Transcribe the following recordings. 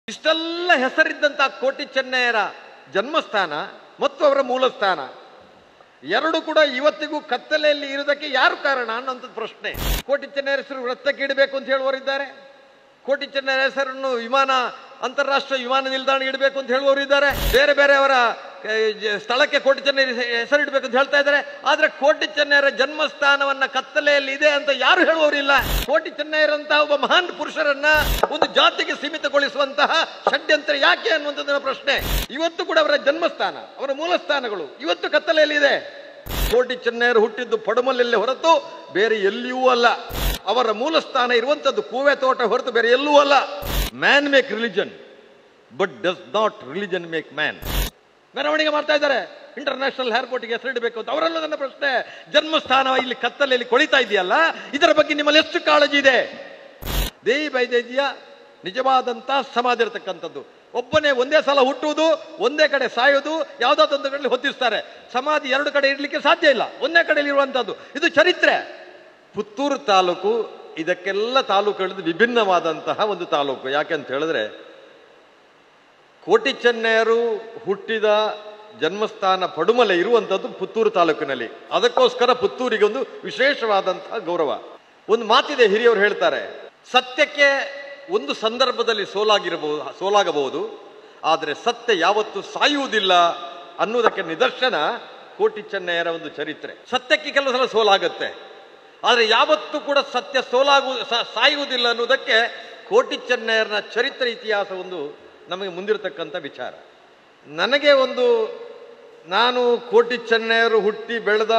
ಇಷ್ಟೆಲ್ಲ ಹೆಸರಿದ್ದಂಥ ಕೋಟಿ ಚೆನ್ನಯ್ಯರ ಜನ್ಮಸ್ಥಾನ ಮತ್ತು ಅವರ ಮೂಲ ಸ್ಥಾನ ಎರಡು ಕೂಡ ಇವತ್ತಿಗೂ ಕತ್ತಲೆಯಲ್ಲಿ ಇರುವುದಕ್ಕೆ ಯಾರು ಕಾರಣ ಅನ್ನೋಂಥ ಪ್ರಶ್ನೆ. ಕೋಟಿ ಚೆನ್ನಯ್ಯರ ಹೆಸರು ವೃತ್ತಕ್ಕೆ ಇಡಬೇಕು ಅಂತ ಹೇಳುವವರಿದ್ದಾರೆ. ಕೋಟಿ ಚೆನ್ನಯ್ಯರ ಹೆಸರನ್ನು ಅಂತಾರಾಷ್ಟ್ರೀಯ ವಿಮಾನ ನಿಲ್ದಾಣ ಇಡಬೇಕು ಅಂತ ಹೇಳುವವರಿದ್ದಾರೆ. ಬೇರೆ ಬೇರೆಯವರ ಸ್ಥಳಕ್ಕೆ ಕೋಟಿ ಚೆನ್ನಯ್ಯರ ಹೆಸರು ಇಡಬೇಕು ಅಂತ ಹೇಳ್ತಾ ಇದ್ದಾರೆ. ಆದ್ರೆ ಕೋಟಿ ಚೆನ್ನಯ್ಯರ ಜನ್ಮಸ್ಥಾನವನ್ನ ಕತ್ತಲೆಯಲ್ಲಿ ಇದೆ ಅಂತ ಯಾರು ಹೇಳುವವರಿಲ್ಲ. ಕೋಟಿ ಚೆನ್ನಯ್ಯರಂತಹ ಒಬ್ಬ ಮಹಾನ್ ಪುರುಷರನ್ನ ಒಂದು ಜಾತಿಗೆ ಸೀಮಿತಗೊಳಿಸುವಂತಹ ಷಡ್ಯಂತ್ರ ಯಾಕೆ ಅನ್ನುವಂಥದ್ದನ್ನ ಪ್ರಶ್ನೆ. ಇವತ್ತು ಕೂಡ ಅವರ ಜನ್ಮಸ್ಥಾನ, ಅವರ ಮೂಲ ಸ್ಥಾನಗಳು ಇವತ್ತು ಕತ್ತಲೆಯಲ್ಲಿ ಇದೆ. ಕೋಟಿ ಚೆನ್ನಯ್ಯರು ಹುಟ್ಟಿದ್ದು ಪಡುಮಲಲ್ಲೇ ಹೊರತು ಬೇರೆ ಎಲ್ಲಿಯೂ ಅಲ್ಲ. ಅವರ ಮೂಲ ಸ್ಥಾನ ಇರುವಂತದ್ದು ಕೂವೆ ತೋಟ ಹೊರತು ಬೇರೆ ಎಲ್ಲೂ ಅಲ್ಲ. Man make religion but does not religion make man. ಮೆರವಣಿಗೆ ಮಾಡ್ತಾ ಇದ್ದಾರೆ, ಇಂಟರ್ನ್ಯಾಷನಲ್ ಏರ್ಪೋರ್ಟ್ಗೆ ಹೆಸರಿಡಬೇಕು ಅಂತ. ಅವರೆಲ್ಲ ನನ್ನ ಪ್ರಶ್ನೆ, ಜನ್ಮಸ್ಥಾನ ಇಲ್ಲಿ ಕತ್ತಲೆಯಲ್ಲಿ ಕೊಳಿತಾ ಇದೆಯಲ್ಲ, ಇದರ ಬಗ್ಗೆ ನಿಮ್ಮಲ್ಲಿ ಎಷ್ಟು ಕಾಳಜಿ ಇದೆ? ದೇವಿ ಬೈದೇಜಿಯ ನಿಜವಾದಂತ ಸಮಾಧಿ ಇರತಕ್ಕಂಥದ್ದು. ಒಬ್ಬನೇ ಒಂದೇ ಸಲ ಹುಟ್ಟುವುದು, ಒಂದೇ ಕಡೆ ಸಾಯೋದು, ಯಾವುದಾದೊಂದು ಕಡೆ ಹೊತ್ತಿಸ್ತಾರೆ. ಸಮಾಧಿ ಎರಡು ಕಡೆ ಇಡ್ಲಿಕ್ಕೆ ಸಾಧ್ಯ ಇಲ್ಲ, ಒಂದೇ ಕಡೆಯಲ್ಲಿ ಇರುವಂತಹದ್ದು. ಇದು ಚರಿತ್ರೆ. ಪುತ್ತೂರು ತಾಲೂಕು ಇದಕ್ಕೆಲ್ಲ ತಾಲೂಕುಗಳಿಂದ ವಿಭಿನ್ನವಾದಂತಹ ಒಂದು ತಾಲೂಕು. ಯಾಕೆ ಅಂತ ಹೇಳಿದ್ರೆ, ಕೋಟಿ ಚೆನ್ನಯ್ಯರು ಹುಟ್ಟಿದ ಜನ್ಮಸ್ಥಾನ ಪಡುಮಲೆ ಇರುವಂಥದ್ದು ಪುತ್ತೂರು ತಾಲೂಕಿನಲ್ಲಿ. ಅದಕ್ಕೋಸ್ಕರ ಪುತ್ತೂರಿಗೆ ಒಂದು ವಿಶೇಷವಾದಂತಹ ಗೌರವ. ಒಂದು ಮಾತಿದೆ, ಹಿರಿಯವರು ಹೇಳ್ತಾರೆ, ಸತ್ಯಕ್ಕೆ ಒಂದು ಸಂದರ್ಭದಲ್ಲಿ ಸೋಲಾಗಬಹುದು, ಆದರೆ ಸತ್ಯ ಯಾವತ್ತೂ ಸಾಯುವುದಿಲ್ಲ ಅನ್ನುವುದಕ್ಕೆ ನಿದರ್ಶನ ಕೋಟಿ ಚೆನ್ನಯ್ಯರ ಒಂದು ಚರಿತ್ರೆ. ಸತ್ಯಕ್ಕೆ ಕೆಲವು ಸಲ ಸೋಲಾಗುತ್ತೆ, ಆದರೆ ಯಾವತ್ತೂ ಕೂಡ ಸತ್ಯ ಸಾಯುವುದಿಲ್ಲ ಅನ್ನುವುದಕ್ಕೆ ಕೋಟಿ ಚೆನ್ನಯ್ಯರ ಚರಿತ್ರೆ, ಇತಿಹಾಸ ಒಂದು ನಮಗೆ ಮುಂದಿರತಕ್ಕಂಥ ವಿಚಾರ. ನನಗೆ ನಾನು ಕೋಟಿ ಚೆನ್ನಯ್ಯರು ಹುಟ್ಟಿ ಬೆಳೆದ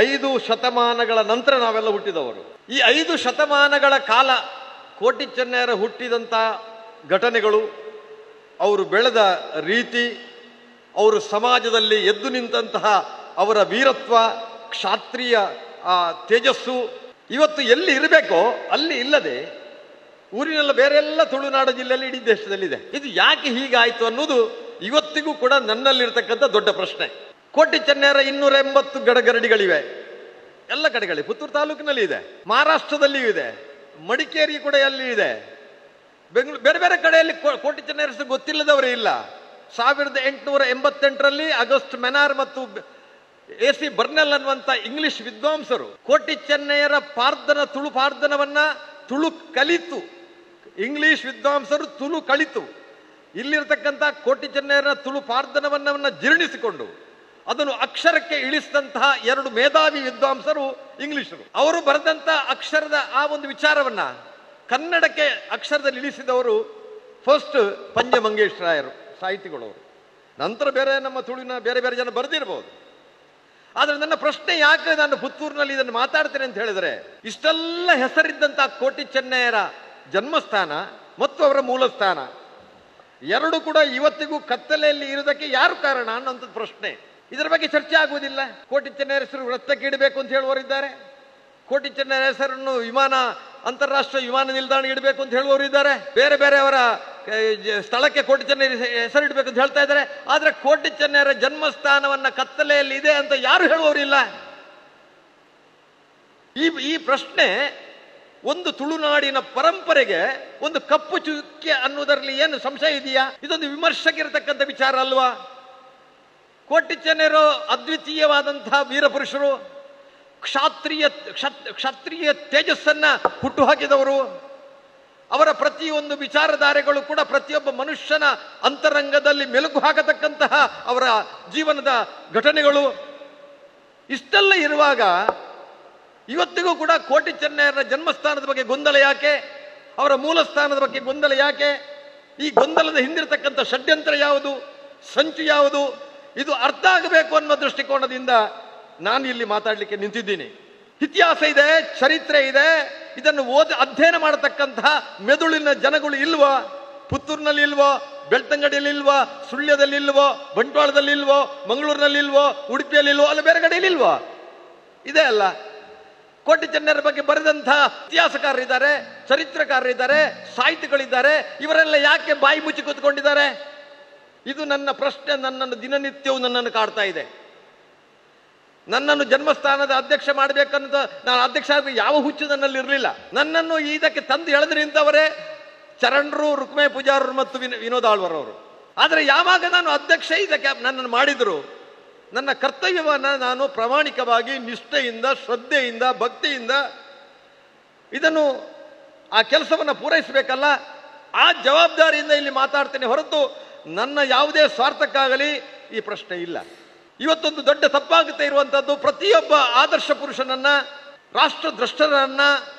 5 ಶತಮಾನಗಳ ನಂತರ ನಾವೆಲ್ಲ ಹುಟ್ಟಿದವರು. ಈ 5 ಶತಮಾನಗಳ ಕಾಲ ಕೋಟಿ ಚೆನ್ನಯ್ಯರ ಹುಟ್ಟಿದಂಥ ಘಟನೆಗಳು, ಅವರು ಬೆಳೆದ ರೀತಿ, ಅವರು ಸಮಾಜದಲ್ಲಿ ಎದ್ದು ನಿಂತಹ ಅವರ ವೀರತ್ವ, ಕ್ಷಾತ್ರಿಯ ತೇಜಸ್ಸು ಇವತ್ತು ಎಲ್ಲಿ ಇರಬೇಕೋ ಅಲ್ಲಿ ಇಲ್ಲದೆ ಊರಿನೆಲ್ಲ ಬೇರೆಲ್ಲ ತುಳುನಾಡು ಜಿಲ್ಲೆಯಲ್ಲಿ ಇಡೀ ದೇಶದಲ್ಲಿದೆ. ಇದು ಯಾಕೆ ಹೀಗಾಯಿತು ಅನ್ನೋದು ಇವತ್ತಿಗೂ ಕೂಡ ನನ್ನಲ್ಲಿರ್ತಕ್ಕಂಥ ದೊಡ್ಡ ಪ್ರಶ್ನೆ. ಕೋಟಿ ಚೆನ್ನಯ್ಯರ 280 ಗಡಗರಡಿಗಳಿವೆ ಎಲ್ಲ ಕಡೆಗಳಲ್ಲಿ. ಪುತ್ತೂರು ತಾಲೂಕಿನಲ್ಲಿ ಇದೆ, ಮಹಾರಾಷ್ಟ್ರದಲ್ಲಿಯೂ ಇದೆ, ಮಡಿಕೇರಿ ಕೂಡ ಅಲ್ಲಿ ಇದೆ, ಬೆಂಗಳೂರು ಬೇರೆ ಬೇರೆ ಕಡೆಯಲ್ಲಿ ಕೋಟಿ ಚೆನ್ನಯ್ಯರ ಹೆಸರು ಗೊತ್ತಿಲ್ಲದವರೇ ಇಲ್ಲ. 1888ರಲ್ಲಿ ಆಗಸ್ಟ್ ಮೆನಾರ್ ಮತ್ತು AC ಬರ್ನೆಲ್ ಅನ್ನುವಂಥ ಇಂಗ್ಲಿಷ್ ವಿದ್ವಾಂಸರು ಕೋಟಿ ಚೆನ್ನಯ್ಯರ ತುಳು ಪಾರ್ಧನವನ್ನ ಕಲಿತು, ಇಂಗ್ಲಿಷ್ ವಿದ್ವಾಂಸರು ತುಳು ಕಲಿತು ಇಲ್ಲಿರ್ತಕ್ಕಂಥ ಕೋಟಿ ಚೆನ್ನಯ್ಯರ ತುಳು ಪಾರ್ಧನವನ್ನ ಜೀರ್ಣಿಸಿಕೊಂಡು ಅದನ್ನು ಅಕ್ಷರಕ್ಕೆ ಇಳಿಸಿದಂತಹ 2 ಮೇಧಾವಿ ವಿದ್ವಾಂಸರು ಇಂಗ್ಲಿಷರು. ಅವರು ಬರೆದಂತ ಅಕ್ಷರದ ಆ ಒಂದು ವಿಚಾರವನ್ನ ಕನ್ನಡಕ್ಕೆ ಅಕ್ಷರದಲ್ಲಿ ಇಳಿಸಿದವರು ಫಸ್ಟ್ ಪಂಜಮಂಗೇಶ್ ರಾಯರು, ಸಾಹಿತಿಗಳವರು. ನಂತರ ಬೇರೆ ನಮ್ಮ ತುಳುವಿನ ಬೇರೆ ಬೇರೆ ಜನ ಬರೆದಿರಬಹುದು. ಆದ್ರೆ ನನ್ನ ಪ್ರಶ್ನೆ, ಯಾಕೆ ನಾನು ಪುತ್ತೂರಿನಲ್ಲಿ ಇದನ್ನು ಮಾತಾಡ್ತೇನೆ ಅಂತ ಹೇಳಿದ್ರೆ, ಇಷ್ಟೆಲ್ಲ ಹೆಸರಿದ್ದಂಥ ಕೋಟಿ ಚೆನ್ನಯ್ಯರ ಜನ್ಮಸ್ಥಾನ ಮತ್ತು ಅವರ ಮೂಲ ಸ್ಥಾನ ಎರಡು ಕೂಡ ಇವತ್ತಿಗೂ ಕತ್ತಲೆಯಲ್ಲಿ ಇರುವುದಕ್ಕೆ ಯಾರು ಕಾರಣ ಅನ್ನೋಂಥದ್ದು ಪ್ರಶ್ನೆ. ಇದರ ಬಗ್ಗೆ ಚರ್ಚೆ ಆಗುವುದಿಲ್ಲ. ಕೋಟಿ ಚೆನ್ನಯ್ಯರ ಹೆಸರು ವೃತ್ತಕ್ಕೆ ಇಡಬೇಕು ಅಂತ ಹೇಳುವವರಿದ್ದಾರೆ. ಕೋಟಿ ಚೆನ್ನಯ್ಯರ ಹೆಸರನ್ನು ಅಂತಾರಾಷ್ಟ್ರೀಯ ವಿಮಾನ ನಿಲ್ದಾಣ ಇಡಬೇಕು ಅಂತ ಹೇಳುವವರಿದ್ದಾರೆ. ಬೇರೆ ಬೇರೆಯವರ ಸ್ಥಳಕ್ಕೆ ಕೋಟಿ ಚೆನ್ನಯ್ಯರ ಹೆಸರು ಇಡಬೇಕು ಅಂತ ಹೇಳ್ತಾ ಇದ್ದಾರೆ. ಆದ್ರೆ ಕೋಟಿ ಚೆನ್ನಯ್ಯರ ಜನ್ಮಸ್ಥಾನವನ್ನ ಕತ್ತಲೆಯಲ್ಲಿ ಇದೆ ಅಂತ ಯಾರು ಹೇಳುವವರಿಲ್ಲ. ಈ ಪ್ರಶ್ನೆ ಒಂದು ತುಳುನಾಡಿನ ಪರಂಪರೆಗೆ ಒಂದು ಕಪ್ಪು ಚುಕ್ಕೆ ಅನ್ನುವುದರಲ್ಲಿ ಏನು ಸಂಶಯ ಇದೆಯಾ? ಇದೊಂದು ವಿಮರ್ಶೆಗಿರತಕ್ಕಂಥ ವಿಚಾರ ಅಲ್ವಾ? ಕೋಟಿ ಚೆನ್ನಯ್ಯರು ಅದ್ವಿತೀಯವಾದಂತಹ ವೀರಪುರುಷರು, ಕ್ಷತ್ರಿಯ ತೇಜಸ್ಸನ್ನ ಹುಟ್ಟುಹಾಕಿದವರು. ಅವರ ಪ್ರತಿಯೊಂದು ವಿಚಾರಧಾರೆಗಳು ಕೂಡ ಪ್ರತಿಯೊಬ್ಬ ಮನುಷ್ಯನ ಅಂತರಂಗದಲ್ಲಿ ಮೆಲುಕು ಹಾಕತಕ್ಕಂತಹ ಅವರ ಜೀವನದ ಘಟನೆಗಳು. ಇಷ್ಟೆಲ್ಲ ಇರುವಾಗ ಇವತ್ತಿಗೂ ಕೂಡ ಕೋಟಿ ಚೆನ್ನಯ್ಯರ ಜನ್ಮಸ್ಥಾನದ ಬಗ್ಗೆ ಗೊಂದಲ ಯಾಕೆ? ಅವರ ಮೂಲ ಸ್ಥಾನದ ಬಗ್ಗೆ ಗೊಂದಲ ಯಾಕೆ? ಈ ಗೊಂದಲದ ಹಿಂದಿರತಕ್ಕಂಥ ಷಡ್ಯಂತ್ರ ಯಾವುದು, ಸಂಚು ಯಾವುದು? ಇದು ಅರ್ಥ ಆಗಬೇಕು ಅನ್ನೋ ದೃಷ್ಟಿಕೋನದಿಂದ ನಾನು ಇಲ್ಲಿ ಮಾತಾಡಲಿಕ್ಕೆ ನಿಂತಿದ್ದೀನಿ. ಇತಿಹಾಸ ಇದೆ, ಚರಿತ್ರೆ ಇದೆ. ಇದನ್ನು ಅಧ್ಯಯನ ಮಾಡತಕ್ಕಂತಹ ಮೆದುಳಿನ ಜನಗಳು ಇಲ್ವಾ? ಪುತ್ತೂರಿನಲ್ಲಿ ಇಲ್ವೋ, ಬೆಳ್ತಂಗಡಿಯಲ್ಲಿ ಇಲ್ವೋ, ಸುಳ್ಯದಲ್ಲಿ ಇಲ್ವೋ, ಬಂಟ್ವಾಳದಲ್ಲಿ ಇಲ್ವೋ, ಮಂಗಳೂರಿನಲ್ಲಿ ಇಲ್ವೋ, ಉಡುಪಿಯಲ್ಲಿ ಇಲ್ವೋ, ಅಲ್ಲ ಬೇರೆ ಕಡೆಯಲ್ಲಿ ಇಲ್ವೋ? ಇದೆ ಅಲ್ಲ. ಕೋಟಿ ಚೆನ್ನಯ್ಯರ ಬಗ್ಗೆ ಬರೆದಂತಹ ಇತಿಹಾಸಕಾರರಿದ್ದಾರೆ, ಚರಿತ್ರಕಾರರಿದ್ದಾರೆ, ಸಾಹಿತಿಗಳಿದ್ದಾರೆ. ಇವರೆಲ್ಲ ಯಾಕೆ ಬಾಯಿ ಮುಚ್ಚಿ ಕೂತ್ಕೊಂಡಿದ್ದಾರೆ? ಇದು ನನ್ನ ಪ್ರಶ್ನೆ. ನನ್ನನ್ನು ದಿನನಿತ್ಯವೂ ನನ್ನನ್ನು ಕಾಡ್ತಾ ಇದೆ. ನನ್ನನ್ನು ಜನ್ಮಸ್ಥಾನದ ಅಧ್ಯಕ್ಷ ಮಾಡಬೇಕಂತ ನಾನು ಅಧ್ಯಕ್ಷ ಆದ್ರೆ ಯಾವ ಹುಚ್ಚು ನನ್ನಲ್ಲಿ ಇರಲಿಲ್ಲ. ನನ್ನನ್ನು ಇದಕ್ಕೆ ತಂದು ಎಳೆದು ನಿಂತವರೇ ಚರಣರು, ರುಕ್ಮೇ ಪೂಜಾರರು ಮತ್ತು ವಿನೋದ್ ಆಳ್ವರ್ ಅವರು. ಆದರೆ ಯಾವಾಗ ನಾನು ಅಧ್ಯಕ್ಷ ಇದಕ್ಕೆ ನನ್ನನ್ನು ಮಾಡಿದರು, ನನ್ನ ಕರ್ತವ್ಯವನ್ನು ನಾನು ಪ್ರಾಮಾಣಿಕವಾಗಿ ನಿಷ್ಠೆಯಿಂದ, ಶ್ರದ್ಧೆಯಿಂದ, ಭಕ್ತಿಯಿಂದ ಇದನ್ನು ಆ ಕೆಲಸವನ್ನು ಪೂರೈಸಬೇಕಲ್ಲ, ಆ ಜವಾಬ್ದಾರಿಯಿಂದ ಇಲ್ಲಿ ಮಾತಾಡ್ತೇನೆ ಹೊರತು ನನ್ನ ಯಾವುದೇ ಸ್ವಾರ್ಥಕ್ಕಾಗಲಿ ಈ ಪ್ರಶ್ನೆ ಇಲ್ಲ. ಇವತ್ತೊಂದು ದೊಡ್ಡ ತಪ್ಪಾಗುತ್ತೆ ಇರುವಂಥದ್ದು, ಪ್ರತಿಯೊಬ್ಬ ಆದರ್ಶ ಪುರುಷನನ್ನ, ರಾಷ್ಟ್ರದ್ರಷ್ಟರನ್ನ,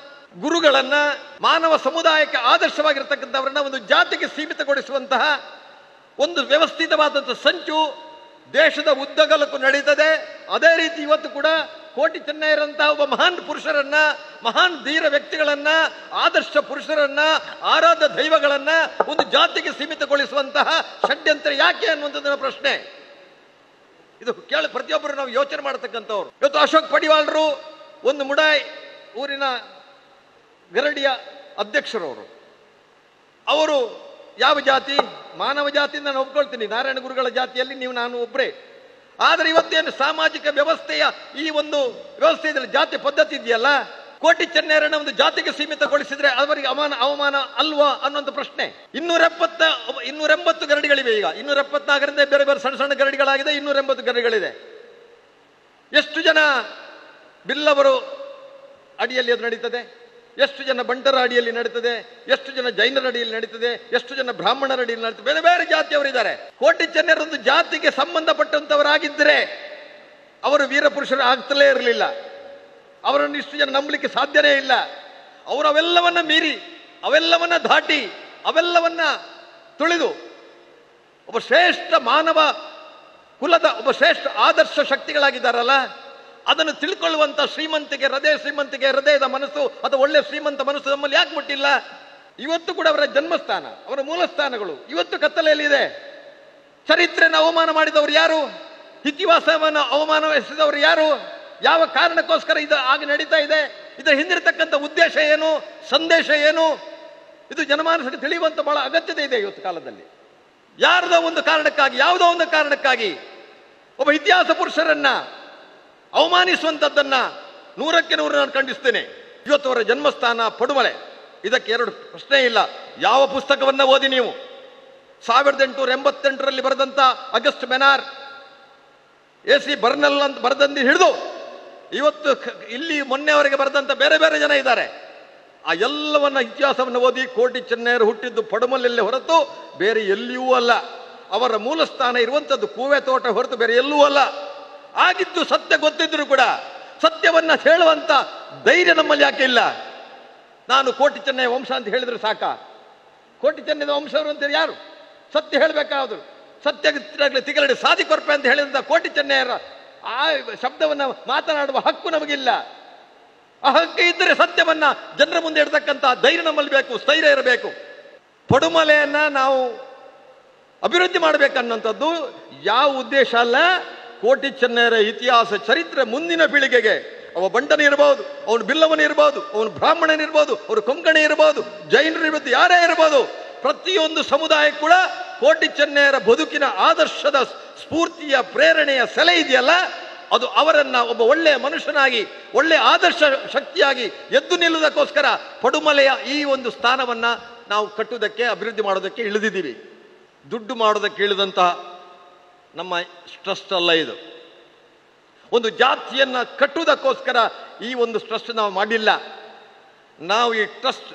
ಗುರುಗಳನ್ನ, ಮಾನವ ಸಮುದಾಯಕ್ಕೆ ಆದರ್ಶವಾಗಿರ್ತಕ್ಕಂಥವರನ್ನ ಒಂದು ಜಾತಿಗೆ ಸೀಮಿತಗೊಳಿಸುವಂತಹ ಒಂದು ವ್ಯವಸ್ಥಿತವಾದಂಥ ಸಂಚು ದೇಶದ ಉದ್ದಗಲಕ್ಕೂ ನಡೀತದೆ. ಅದೇ ರೀತಿ ಇವತ್ತು ಕೂಡ ಕೋಟಿ ಚೆನ್ನಯ್ಯರಂತಹ ಒಬ್ಬ ಮಹಾನ್ ಪುರುಷರನ್ನ, ಮಹಾನ್ ಧೀರ ವ್ಯಕ್ತಿಗಳನ್ನ, ಆದರ್ಶ ಪುರುಷರನ್ನ, ಆರಾಧ್ಯ ದೈವಗಳನ್ನ ಒಂದು ಜಾತಿಗೆ ಸೀಮಿತಗೊಳಿಸುವಂತಹ ಷಡ್ಯಂತ್ರ ಯಾಕೆ ಅನ್ನುವಂಥದ್ದು ಪ್ರಶ್ನೆ. ಇದು ಪ್ರತಿಯೊಬ್ಬರು ನಾವು ಯೋಚನೆ ಮಾಡತಕ್ಕಂಥವ್ರು. ಇವತ್ತು ಅಶೋಕ್ ಪಡಿವಾಳರು ಒಂದು ಮುಡಾಯ್ ಊರಿನ ಗರಡಿಯ ಅಧ್ಯಕ್ಷರವರು. ಅವರು ಯಾವ ಜಾತಿ? ಮಾನವ ಜಾತಿಯಿಂದ ನಾನು ಒಪ್ಕೊಳ್ತೀನಿ, ನಾರಾಯಣ ಗುರುಗಳ ಜಾತಿಯಲ್ಲಿ ನೀವು ನಾನು ಒಬ್ಬರೇ. ಆದರೆ ಇವತ್ತೇನು ಸಾಮಾಜಿಕ ವ್ಯವಸ್ಥೆಯ ಈ ಒಂದು ವ್ಯವಸ್ಥೆಯಲ್ಲಿ ಜಾತಿ ಪದ್ಧತಿ ಇದೆಯಲ್ಲ, ಕೋಟಿ ಚೆನ್ನಯ್ಯರನ್ನ ಒಂದು ಜಾತಿಗೆ ಸೀಮಿತಗೊಳಿಸಿದ್ರೆ ಅವರಿಗೆ ಅವಮಾನ ಅಲ್ವಾ ಅನ್ನುವಂಥ ಪ್ರಶ್ನೆ. 280 ಗರಡಿಗಳಿವೆ. ಈಗ 274ರಿಂದ ಬೇರೆ ಬೇರೆ ಸಣ್ಣ ಸಣ್ಣ ಗರಡಿಗಳಾಗಿದೆ, 280 ಗರಡಿಗಳಿದೆ. ಎಷ್ಟು ಜನ ಬಿಲ್ಲವರು ಅಡಿಯಲ್ಲಿ ಅದು ನಡೀತದೆ? ಎಷ್ಟು ಜನ ಬಂಟರ ಅಡಿಯಲ್ಲಿ ನಡೀತದೆ? ಎಷ್ಟು ಜನ ಜೈನರ ಅಡಿಯಲ್ಲಿ ನಡೀತದೆ? ಎಷ್ಟು ಜನ ಬ್ರಾಹ್ಮಣರ ಅಡಿಯಲ್ಲಿ ನಡೀತದೆ? ಬೇರೆ ಬೇರೆ ಜಾತಿಯವರಿದ್ದಾರೆ. ಕೋಟಿ ಚೆನ್ನಯ್ಯರೊಂದು ಜಾತಿಗೆ ಸಂಬಂಧಪಟ್ಟಂತವರಾಗಿದ್ದರೆ ಅವರು ವೀರಪುರುಷರು ಆಗ್ತಲೇ ಇರಲಿಲ್ಲ. ಅವರನ್ನು ಇಷ್ಟು ಜನ ನಂಬಲಿಕ್ಕೆ ಸಾಧ್ಯನೇ ಇಲ್ಲ. ಅವರು ಅವೆಲ್ಲವನ್ನ ಮೀರಿ, ಅವೆಲ್ಲವನ್ನ ದಾಟಿ, ಅವೆಲ್ಲವನ್ನ ತುಳಿದು ಒಬ್ಬ ಶ್ರೇಷ್ಠ ಮಾನವ ಕುಲದ ಒಬ್ಬ ಶ್ರೇಷ್ಠ ಆದರ್ಶ ಶಕ್ತಿಗಳಾಗಿದ್ದಾರಲ್ಲ, ಅದನ್ನು ತಿಳ್ಕೊಳ್ಳುವಂತ ಶ್ರೀಮಂತಿಗೆ ಹೃದಯದ ಮನಸ್ಸು ಅಥವಾ ಒಳ್ಳೆ ಶ್ರೀಮಂತ ಮನಸ್ಸು ನಮ್ಮಲ್ಲಿ ಯಾಕೆ ಮುಟ್ಟಿಲ್ಲ? ಇವತ್ತು ಕೂಡ ಅವರ ಜನ್ಮಸ್ಥಾನ, ಅವರ ಮೂಲ ಸ್ಥಾನಗಳು ಇವತ್ತು ಕತ್ತಲೆಯಲ್ಲಿದೆ. ಚರಿತ್ರೆಯನ್ನು ಅವಮಾನ ಮಾಡಿದವರು ಯಾರು? ಇತಿಹಾಸವನ್ನು ಅವಮಾನವೆಸದವರು ಯಾರು? ಯಾವ ಕಾರಣಕ್ಕೋಸ್ಕರ ಇದು ಆಗ ನಡೀತಾ ಇದೆ? ಇದರ ಹಿಂದಿರತಕ್ಕಂಥ ಉದ್ದೇಶ ಏನು, ಸಂದೇಶ ಏನು? ಇದು ಜನಮಾನಸಕ್ಕೆ ತಿಳಿಯುವಂತ ಬಹಳ ಅಗತ್ಯತೆ ಇದೆ ಇವತ್ತು ಕಾಲದಲ್ಲಿ. ಯಾವುದೋ ಒಂದು ಕಾರಣಕ್ಕಾಗಿ ಒಬ್ಬ ಇತಿಹಾಸ ಪುರುಷರನ್ನ ಅವಮಾನಿಸುವಂಥದ್ದನ್ನ 100ಕ್ಕೆ 100 ನಾನು ಖಂಡಿಸ್ತೇನೆ. ಇವತ್ತು ಅವರ ಜನ್ಮಸ್ಥಾನ ಪಡುಮಲೆ, ಇದಕ್ಕೆ ಎರಡು ಪ್ರಶ್ನೆ ಇಲ್ಲ. ಯಾವ ಪುಸ್ತಕವನ್ನ ಓದಿ ನೀವು 1888ರಲ್ಲಿ ಬರೆದಂತ ಅಗಸ್ಟ್ ಮೆನಾರ್, AC ಬರ್ನಲ್ ಅಂತ ಬರೆದಂದು ಹಿಡಿದು ಇವತ್ತು ಇಲ್ಲಿ ಮೊನ್ನೆವರೆಗೆ ಬರೆದಂತ ಬೇರೆ ಬೇರೆ ಜನ ಇದ್ದಾರೆ. ಆ ಎಲ್ಲವನ್ನ ಇತಿಹಾಸವನ್ನು ಓದಿ ಕೋಟಿ ಚೆನ್ನಯ್ಯರು ಹುಟ್ಟಿದ್ದು ಪಡುಮಲೆಯಲ್ಲೇ ಹೊರತು ಬೇರೆ ಎಲ್ಲಿಯೂ ಅಲ್ಲ. ಅವರ ಮೂಲ ಸ್ಥಾನ ಇರುವಂತದ್ದು ಕೂವೆ ತೋಟ ಹೊರತು ಬೇರೆ ಎಲ್ಲೂ ಅಲ್ಲ. ಆಗಿದ್ದು ಸತ್ಯ ಗೊತ್ತಿದ್ರು ಕೂಡ ಸತ್ಯವನ್ನ ಹೇಳುವಂತ ಧೈರ್ಯ ನಮ್ಮಲ್ಲಿ ಯಾಕೆ ಇಲ್ಲ? ನಾನು ಕೋಟಿ ಚೆನ್ನಯ್ಯ ವಂಶ ಅಂತ ಹೇಳಿದ್ರೆ ಸಾಕ? ಕೋಟಿ ಚೆನ್ನಯ್ಯದ ವಂಶವರು ಅಂತೇಳಿ ಯಾರು? ಸತ್ಯ ಹೇಳಬೇಕಾದ್ರು ಸತ್ಯ ತಿಗಲಡಿ ಸಾದಿ ಕೊರ್ಪೆ ಅಂತ ಹೇಳಿದಂತ ಕೋಟಿ ಚೆನ್ನಯ್ಯರ ಆ ಶಬ್ದವನ್ನ ಮಾತನಾಡುವ ಹಕ್ಕು ನಮಗಿಲ್ಲ. ಆ ಹಕ್ಕು ಇದ್ದರೆ ಸತ್ಯವನ್ನ ಜನರ ಮುಂದೆ ಇಡ್ತಕ್ಕಂಥ ಧೈರ್ಯ ನಮ್ಮಲ್ಲಿ ಬೇಕು, ಸ್ಥೈರ್ಯ ಇರಬೇಕು. ಪಡುಮಲೆಯನ್ನ ನಾವು ಅಭಿವೃದ್ಧಿ ಮಾಡಬೇಕನ್ನೋಂಥದ್ದು ಯಾವ ಉದ್ದೇಶ ಅಲ್ಲ. ಕೋಟಿ ಚೆನ್ನಯ್ಯರ ಇತಿಹಾಸ ಚರಿತ್ರೆ ಮುಂದಿನ ಪೀಳಿಗೆಗೆ, ಅವ ಬಂಟನ ಇರಬಹುದು, ಅವನು ಬಿಲ್ಲವನ ಇರಬಹುದು, ಅವನು ಬ್ರಾಹ್ಮಣನ ಇರಬಹುದು, ಅವರು ಕೊಂಕಣಿ ಇರಬಹುದು, ಜೈನರು ಇರಬಹುದು, ಯಾರೇ ಇರಬಹುದು, ಪ್ರತಿಯೊಂದು ಸಮುದಾಯ ಕೂಡ ಕೋಟಿ ಚೆನ್ನಯ್ಯರ ಬದುಕಿನ ಆದರ್ಶದ ಸ್ಫೂರ್ತಿಯ ಪ್ರೇರಣೆಯ ಸೆಲೆ ಇದೆಯಲ್ಲ, ಅದು ಅವರನ್ನ ಒಬ್ಬ ಒಳ್ಳೆಯ ಮನುಷ್ಯನಾಗಿ, ಒಳ್ಳೆಯ ಆದರ್ಶ ಶಕ್ತಿಯಾಗಿ ಎದ್ದು ನಿಲ್ಲುವುದಕ್ಕೋಸ್ಕರ ಪಡುಮಲೆಯ ಈ ಒಂದು ಸ್ಥಾನವನ್ನ ನಾವು ಕಟ್ಟುವುದಕ್ಕೆ, ಅಭಿವೃದ್ಧಿ ಮಾಡೋದಕ್ಕೆ ಇಳಿದಿದ್ದೀವಿ. ದುಡ್ಡು ಮಾಡೋದಕ್ಕೆ ಇಳಿದಂತಹ ನಮ್ಮ ಟ್ರಸ್ಟ್ ಅಲ್ಲ ಇದು. ಒಂದು ಜಾತಿಯನ್ನ ಕಟ್ಟುವುದಕ್ಕೋಸ್ಕರ ಈ ಒಂದು ಟ್ರಸ್ಟ್ ನಾವು ಮಾಡಿಲ್ಲ. ನಾವು ಈ ಟ್ರಸ್ಟ್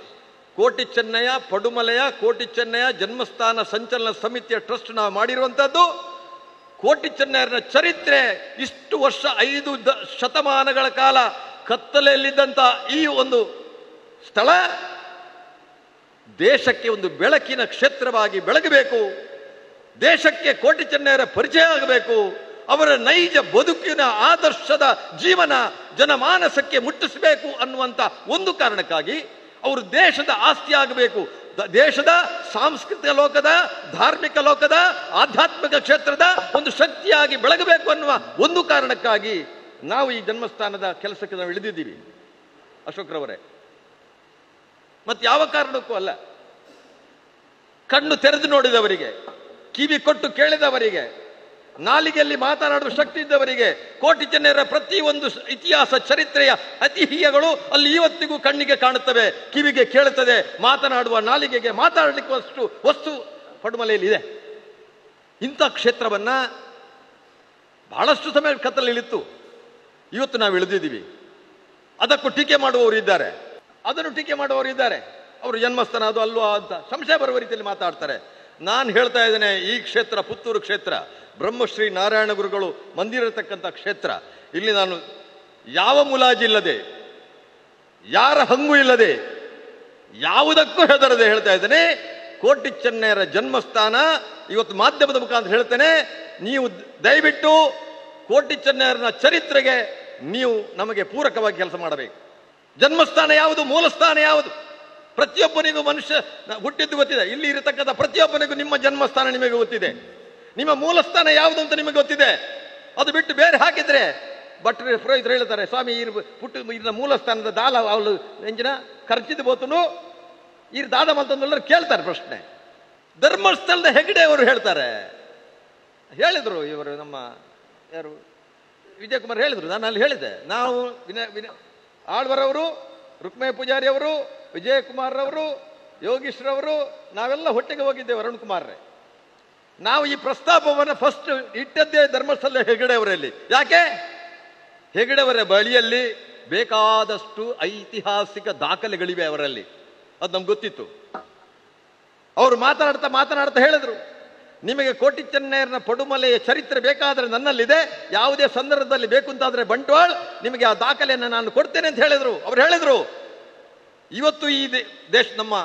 ಕೋಟಿ ಚೆನ್ನಯ್ಯ ಪಡುಮಲೆಯ ಕೋಟಿ ಚೆನ್ನಯ್ಯ ಜನ್ಮಸ್ಥಾನ ಸಂಚಲನ ಸಮಿತಿಯ ಟ್ರಸ್ಟ್ ನಾವು ಮಾಡಿರುವಂತದ್ದು ಕೋಟಿ ಚೆನ್ನಯ್ಯನ ಚರಿತ್ರೆ ಇಷ್ಟು ವರ್ಷ 5 ಶತಮಾನಗಳ ಕಾಲ ಕತ್ತಲೆಯಲ್ಲಿದ್ದಂತ ಈ ಒಂದು ಸ್ಥಳ ದೇಶಕ್ಕೆ ಒಂದು ಬೆಳಕಿನ ಕ್ಷೇತ್ರವಾಗಿ ಬೆಳಗಬೇಕು. ದೇಶಕ್ಕೆ ಕೋಟಿ ಚೆನ್ನಯ್ಯರ ಪರಿಚಯ ಆಗಬೇಕು. ಅವರ ನೈಜ ಬದುಕಿನ ಆದರ್ಶದ ಜೀವನ ಜನಮಾನಸಕ್ಕೆ ಮುಟ್ಟಿಸಬೇಕು ಅನ್ನುವಂಥ ಒಂದು ಕಾರಣಕ್ಕಾಗಿ ಅವರು ದೇಶದ ಆಸ್ತಿ ಆಗಬೇಕು. ದೇಶದ ಸಾಂಸ್ಕೃತಿಕ ಲೋಕದ, ಧಾರ್ಮಿಕ ಲೋಕದ, ಆಧ್ಯಾತ್ಮಿಕ ಕ್ಷೇತ್ರದ ಒಂದು ಶಕ್ತಿಯಾಗಿ ಬೆಳಗಬೇಕು ಅನ್ನುವ ಒಂದು ಕಾರಣಕ್ಕಾಗಿ ನಾವು ಈ ಜನ್ಮಸ್ಥಾನದ ಕೆಲಸಕ್ಕೆ ನಾವು ಇಳಿದಿದ್ದೀವಿ ಅಶೋಕ್ರವರೇ. ಮತ್ತೆ ಯಾವ ಕಾರಣಕ್ಕೂ ಅಲ್ಲ. ಕಣ್ಣು ತೆರೆದು ನೋಡಿದವರಿಗೆ, ಕಿವಿ ಕೊಟ್ಟು ಕೇಳಿದವರಿಗೆ, ನಾಲಿಗೆಯಲ್ಲಿ ಮಾತನಾಡುವ ಶಕ್ತಿ ಇದ್ದವರಿಗೆ ಕೋಟಿ ಚೆನ್ನೈರ ಪ್ರತಿಯೊಂದು ಇತಿಹಾಸ ಚರಿತ್ರೆಯ ಐತಿಹ್ಯಗಳು ಅಲ್ಲಿ ಇವತ್ತಿಗೂ ಕಣ್ಣಿಗೆ ಕಾಣುತ್ತವೆ, ಕಿವಿಗೆ ಕೇಳುತ್ತದೆ. ಮಾತನಾಡುವ ನಾಲಿಗೆಗೆ ಮಾತಾಡಲಿಕ್ಕೆ ವಸ್ತು ಪಡುಮಲೆಯಲ್ಲಿ ಇದೆ. ಇಂಥ ಕ್ಷೇತ್ರವನ್ನ ಬಹಳಷ್ಟು ಸಮಯ ಕತ್ತಲಿತ್ತು. ಇವತ್ತು ನಾವು ಇಳಿದಿದ್ದೀವಿ. ಅದಕ್ಕೂ ಟೀಕೆ ಮಾಡುವವರು ಇದ್ದಾರೆ, ಅದನ್ನು ಟೀಕೆ ಮಾಡುವವರು ಇದ್ದಾರೆ. ಅವರು ಜನ್ಮಸ್ಥಾನ ಅದು ಅಲ್ವಾ ಅಂತ ಸಂಶಯ ಬರುವ ರೀತಿಯಲ್ಲಿ ಮಾತಾಡ್ತಾರೆ. ನಾನು ಹೇಳ್ತಾ ಇದ್ದೇನೆ, ಈ ಕ್ಷೇತ್ರ ಪುತ್ತೂರು ಕ್ಷೇತ್ರ ಬ್ರಹ್ಮಶ್ರೀ ನಾರಾಯಣ ಗುರುಗಳು ಮಂದಿರತಕ್ಕಂಥ ಕ್ಷೇತ್ರ. ಇಲ್ಲಿ ನಾನು ಯಾವ ಮುಲಾಜಿಲ್ಲದೆ, ಯಾರ ಹಂಗು ಇಲ್ಲದೆ, ಯಾವುದಕ್ಕೂ ಹೆದರದೆ ಹೇಳ್ತಾ ಇದ್ದೇನೆ, ಕೋಟಿ ಚೆನ್ನೈರ ಜನ್ಮಸ್ಥಾನ. ಇವತ್ತು ಮಾಧ್ಯಮದ ಮುಖಾಂತರ ಹೇಳ್ತೇನೆ, ನೀವು ದಯವಿಟ್ಟು ಕೋಟಿ ಚೆನ್ನೈರನ ಚರಿತ್ರೆಗೆ ನೀವು ನಮಗೆ ಪೂರಕವಾಗಿ ಕೆಲಸ ಮಾಡಬೇಕು. ಜನ್ಮಸ್ಥಾನ ಯಾವುದು, ಮೂಲಸ್ಥಾನ ಯಾವುದು, ಪ್ರತಿಯೊಬ್ಬನಿಗೂ ಮನುಷ್ಯ ಹುಟ್ಟಿದ್ದು ಗೊತ್ತಿದೆ. ಇಲ್ಲಿ ಇರತಕ್ಕಂಥ ಪ್ರತಿಯೊಬ್ಬನಿಗೂ ನಿಮ್ಮ ಜನ್ಮಸ್ಥಾನ ನಿಮಗೆ ಗೊತ್ತಿದೆ, ನಿಮ್ಮ ಮೂಲಸ್ಥಾನ ಯಾವುದು ಅಂತ ನಿಮಗೆ ಗೊತ್ತಿದೆ. ಅದು ಬಿಟ್ಟು ಬೇರೆ ಹಾಕಿದ್ರೆ ಭಟ್ರು ಪುರೋಹಿತರು ಹೇಳ್ತಾರೆ, ಸ್ವಾಮಿ ಇನ್ನ ಮೂಲಸ್ಥಾನದ ದಾಲ ಅವಳು ಎಂಜಿನ ಖರ್ಚಿದ್ದು ಬೋತನು ಈ ದಾದ ಮಲ್ತಂದು ಕೇಳ್ತಾರೆ ಪ್ರಶ್ನೆ. ಧರ್ಮಸ್ಥಳದ ಹೆಗ್ಡೆ ಅವರು ಹೇಳ್ತಾರೆ, ಹೇಳಿದ್ರು ಇವರು ನಮ್ಮ ಯಾರು ವಿಜಯಕುಮಾರ್ ಹೇಳಿದ್ರು, ನಾನು ಅಲ್ಲಿ ಹೇಳಿದ್ದೆ. ನಾವು ಆಳ್ವರವರು, ರುಕ್ಮಯ್ಯ ಪೂಜಾರಿ ಅವರು, ವಿಜಯಕುಮಾರ್ ಅವರು, ಯೋಗೀಶ್ರವರು ನಾವೆಲ್ಲ ಒಟ್ಟಿಗೆ ಹೋಗಿದ್ದೇವೆ. ಅರುಣ್ ಕುಮಾರ್ರೆ, ನಾವು ಈ ಪ್ರಸ್ತಾಪವನ್ನು ಫಸ್ಟ್ ಇಟ್ಟದ್ದೇ ಧರ್ಮಸ್ಥಳ ಹೆಗಡೆ ಅವರಲ್ಲಿ. ಯಾಕೆ? ಹೆಗಡೆಯವರ ಬಳಿಯಲ್ಲಿ ಬೇಕಾದಷ್ಟು ಐತಿಹಾಸಿಕ ದಾಖಲೆಗಳಿವೆ ಅವರಲ್ಲಿ, ಅದು ನಮ್ಗೆ ಗೊತ್ತಿತ್ತು. ಅವರು ಮಾತನಾಡ್ತಾ ಹೇಳಿದ್ರು, ನಿಮಗೆ ಕೋಟಿ ಚೆನ್ನೈರನ ಪಡುಮಲೆಯ ಚರಿತ್ರೆ ಬೇಕಾದರೆ ನನ್ನಲ್ಲಿದೆ, ಯಾವುದೇ ಸಂದರ್ಭದಲ್ಲಿ ಬೇಕು ಅಂತಾದ್ರೆ ಬಂಟ್ವಾಳ್ ನಿಮಗೆ ಆ ದಾಖಲೆಯನ್ನು ನಾನು ಕೊಡ್ತೇನೆ ಅಂತ ಹೇಳಿದ್ರು. ಅವ್ರು ಹೇಳಿದ್ರು, ಇವತ್ತು ಈ ದೇಶ ನಮ್ಮ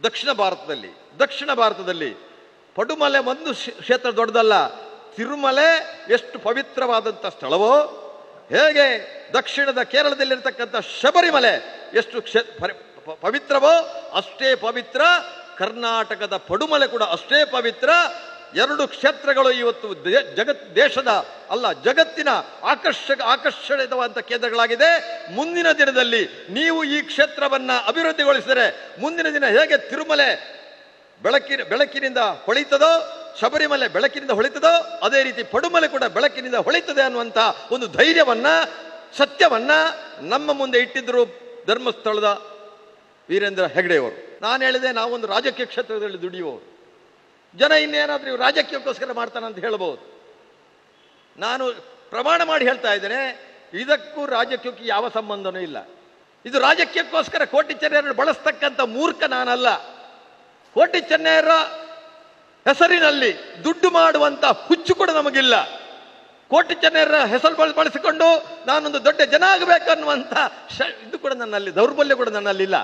ದಕ್ಷಿಣ ಭಾರತದಲ್ಲಿ ಪಡುಮಲೆ ಒಂದು ಕ್ಷೇತ್ರ ದೊಡ್ಡದಲ್ಲ, ತಿರುಮಲೆ ಎಷ್ಟು ಪವಿತ್ರವಾದಂಥ ಸ್ಥಳವೋ, ಹೇಗೆ ದಕ್ಷಿಣದ ಕೇರಳದಲ್ಲಿರ್ತಕ್ಕಂಥ ಶಬರಿಮಲೆ ಎಷ್ಟು ಪವಿತ್ರವೋ ಅಷ್ಟೇ ಪವಿತ್ರ ಕರ್ನಾಟಕದ ಪಡುಮಲೆ ಕೂಡ ಅಷ್ಟೇ ಪವಿತ್ರ. ಎರಡು ಕ್ಷೇತ್ರಗಳು ಇವತ್ತು ಜಗತ್ತಿನ ಆಕರ್ಷಣೀಯವಾದಂಥ ಕೇಂದ್ರಗಳಾಗಿದೆ. ಮುಂದಿನ ದಿನದಲ್ಲಿ ನೀವು ಈ ಕ್ಷೇತ್ರವನ್ನ ಅಭಿವೃದ್ಧಿಗೊಳಿಸಿದರೆ ಮುಂದಿನ ದಿನ ಹೇಗೆ ತಿರುಮಲೆ ಬೆಳಕಿನಿಂದ ಹೊಳಿತದೋ, ಶಬರಿಮಲೆ ಬೆಳಕಿನಿಂದ ಹೊಳಿತದೋ, ಅದೇ ರೀತಿ ಪಡುಮಲೆ ಕೂಡ ಬೆಳಕಿನಿಂದ ಹೊಳಿತದೆ ಅನ್ನುವಂಥ ಒಂದು ಧೈರ್ಯವನ್ನ, ಸತ್ಯವನ್ನ ನಮ್ಮ ಮುಂದೆ ಇಟ್ಟಿದ್ರು ಧರ್ಮಸ್ಥಳದ ವೀರೇಂದ್ರ ಹೆಗ್ಡೆಯವರು. ನಾನು ಹೇಳಿದೆ, ನಾವೊಂದು ರಾಜಕೀಯ ಕ್ಷೇತ್ರದಲ್ಲಿ ದುಡಿಯುವವರು. ಜನ ಇನ್ನೇನಾದ್ರೂ ರಾಜಕೀಯಕ್ಕೋಸ್ಕರ ಮಾಡ್ತಾನಂತ ಹೇಳ್ಬೋದು. ನಾನು ಪ್ರಮಾಣ ಮಾಡಿ ಹೇಳ್ತಾ ಇದ್ದೇನೆ, ಇದಕ್ಕೂ ರಾಜಕೀಯಕ್ಕೆ ಯಾವ ಸಂಬಂಧನೂ ಇಲ್ಲ. ಇದು ರಾಜಕೀಯಕ್ಕೋಸ್ಕರ ಕೋಟಿ ಚೆನ್ನೈರನ್ನು ಬಳಸ್ತಕ್ಕಂಥ ಮೂರ್ಖ ನಾನಲ್ಲ. ಕೋಟಿ ಚೆನ್ನೈರ ಹೆಸರಿನಲ್ಲಿ ದುಡ್ಡು ಮಾಡುವಂತ ಹುಚ್ಚು ಕೂಡ ನಮಗಿಲ್ಲ. ಕೋಟಿ ಚೆನ್ನೈರ ಹೆಸರು ಬಳಸಿಕೊಂಡು ನಾನೊಂದು ದೊಡ್ಡ ಜನ ಆಗಬೇಕನ್ನುವಂಥ ಇದು ಕೂಡ ನನ್ನಲ್ಲಿ, ದೌರ್ಬಲ್ಯ ಕೂಡ ನನ್ನಲ್ಲಿಲ್ಲ.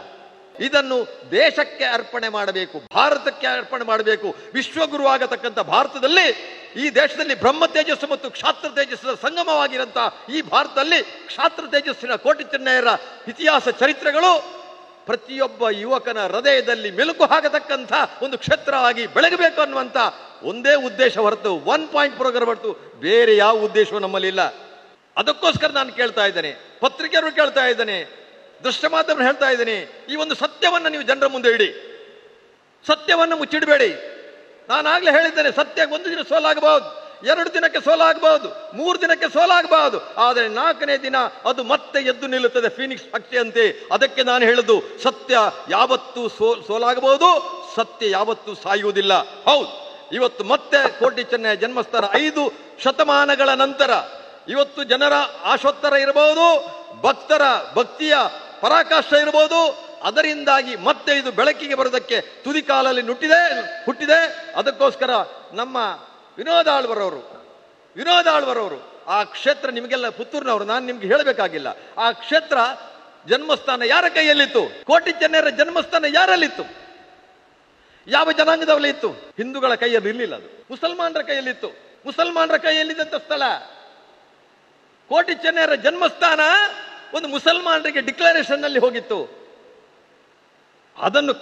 ಇದನ್ನು ದೇಶಕ್ಕೆ ಅರ್ಪಣೆ ಮಾಡಬೇಕು, ಭಾರತಕ್ಕೆ ಅರ್ಪಣೆ ಮಾಡಬೇಕು. ವಿಶ್ವಗುರು ಆಗತಕ್ಕಂಥ ಭಾರತದಲ್ಲಿ, ಈ ದೇಶದಲ್ಲಿ ಬ್ರಹ್ಮ ತೇಜಸ್ಸು ಮತ್ತು ಕ್ಷಾತ್ರ ತೇಜಸ್ಸಿನ ಸಂಗಮವಾಗಿರಂತ ಈ ಭಾರತದಲ್ಲಿ ಕ್ಷಾತ್ರ ತೇಜಸ್ಸಿನ ಕೋಟಿ ಚೆನ್ನೈರ ಇತಿಹಾಸ ಚರಿತ್ರೆಗಳು ಪ್ರತಿಯೊಬ್ಬ ಯುವಕನ ಹೃದಯದಲ್ಲಿ ಮೆಲುಕು ಹಾಕತಕ್ಕಂಥ ಒಂದು ಕ್ಷೇತ್ರವಾಗಿ ಬೆಳಗಬೇಕು ಅನ್ನುವಂಥ ಒಂದೇ ಉದ್ದೇಶ ಹೊರತು, 1 ಪಾಯಿಂಟ್ ಪ್ರೋಗ್ರಾಮ್ ಹೊರತು ಬೇರೆ ಯಾವ ಉದ್ದೇಶವೂ ನಮ್ಮಲ್ಲಿ ಇಲ್ಲ. ಅದಕ್ಕೋಸ್ಕರ ನಾನು ಕೇಳ್ತಾ ಇದ್ದೇನೆ, ಪತ್ರಿಕೆಯವರು ಕೇಳ್ತಾ ಇದ್ದೇನೆ, ದೃಶ್ಯ ಮಾಧ್ಯಮ ಹೇಳ್ತಾ ಇದ್ದೀನಿ, ಈ ಒಂದು ಸತ್ಯವನ್ನ ನೀವು ಜನರ ಮುಂದೆ ಇಡಿ, ಸತ್ಯವನ್ನು ಮುಚ್ಚಿಡಬೇಡಿ. ನಾನಾಗ್ಲೇ ಹೇಳಿದ್ದೇನೆ, ಸತ್ಯ ಒಂದು ದಿನ ಸೋಲಾಗಬಹುದು, 2 ದಿನಕ್ಕೆ ಸೋಲಾಗಬಹುದು, 3 ದಿನಕ್ಕೆ ಸೋಲಾಗಬಹುದು, ಆದರೆ 4ನೇ ದಿನ ಅದು ಮತ್ತೆ ಎದ್ದು ನಿಲ್ಲುತ್ತದೆ ಫೀನಿಕ್ಸ್ ಪಕ್ಷಿಯಂತೆ. ಅದಕ್ಕೆ ನಾನು ಹೇಳುದು, ಸತ್ಯ ಯಾವತ್ತೂ ಸೋಲಾಗಬಹುದು, ಸತ್ಯ ಯಾವತ್ತೂ ಸಾಯುವುದಿಲ್ಲ. ಹೌದು, ಇವತ್ತು ಮತ್ತೆ ಕೋಟಿ ಚೆನ್ನೈಯ ಜನ್ಮಸ್ಥಾನ 5 ಶತಮಾನಗಳ ನಂತರ ಇವತ್ತು ಜನರ ಆಶೋತ್ತರ ಇರಬಹುದು, ಭಕ್ತರ ಭಕ್ತಿಯ ಪರಾಕಾಷ್ಠ ಇರಬಹುದು. ಅದರಿಂದಾಗಿ ಮತ್ತೆ ಇದು ಬೆಳಕಿಗೆ ಬರೋದಕ್ಕೆ ತುದಿ ಕಾಲಲ್ಲಿ ಹುಟ್ಟಿದೆ. ಅದಕ್ಕೋಸ್ಕರ ನಮ್ಮ ವಿನೋದ ಆಳ್ವರವರು ಆ ಕ್ಷೇತ್ರ, ನಿಮಗೆಲ್ಲ ಪುತ್ತೂರಿನವರು, ನಾನು ನಿಮ್ಗೆ ಹೇಳಬೇಕಾಗಿಲ್ಲ, ಆ ಕ್ಷೇತ್ರ ಜನ್ಮಸ್ಥಾನ ಯಾರ ಕೈಯಲ್ಲಿತ್ತು? ಕೋಟಿ ಚೆನ್ನೈರ ಜನ್ಮಸ್ಥಾನ ಯಾರಲ್ಲಿತ್ತು? ಯಾವ ಜನಾಂಗದವಲ್ಲಿ ಇತ್ತು? ಹಿಂದೂಗಳ ಕೈಯಲ್ಲಿ ಇರಲಿಲ್ಲ, ಅದು ಮುಸಲ್ಮಾನರ ಕೈಯಲ್ಲಿತ್ತು. ಮುಸಲ್ಮಾನರ ಕೈಯಲ್ಲಿದ್ದಂಥ ಸ್ಥಳ ಕೋಟಿ ಚೆನ್ನೈರ ಜನ್ಮಸ್ಥಾನ ಒಂದು ಮುಸಲ್ಮಾನರಿಗೆ ಡಿಕ್ಲರೇಷನ್ ನಲ್ಲಿ ಹೋಗಿತ್ತು. ಅದನ್ನು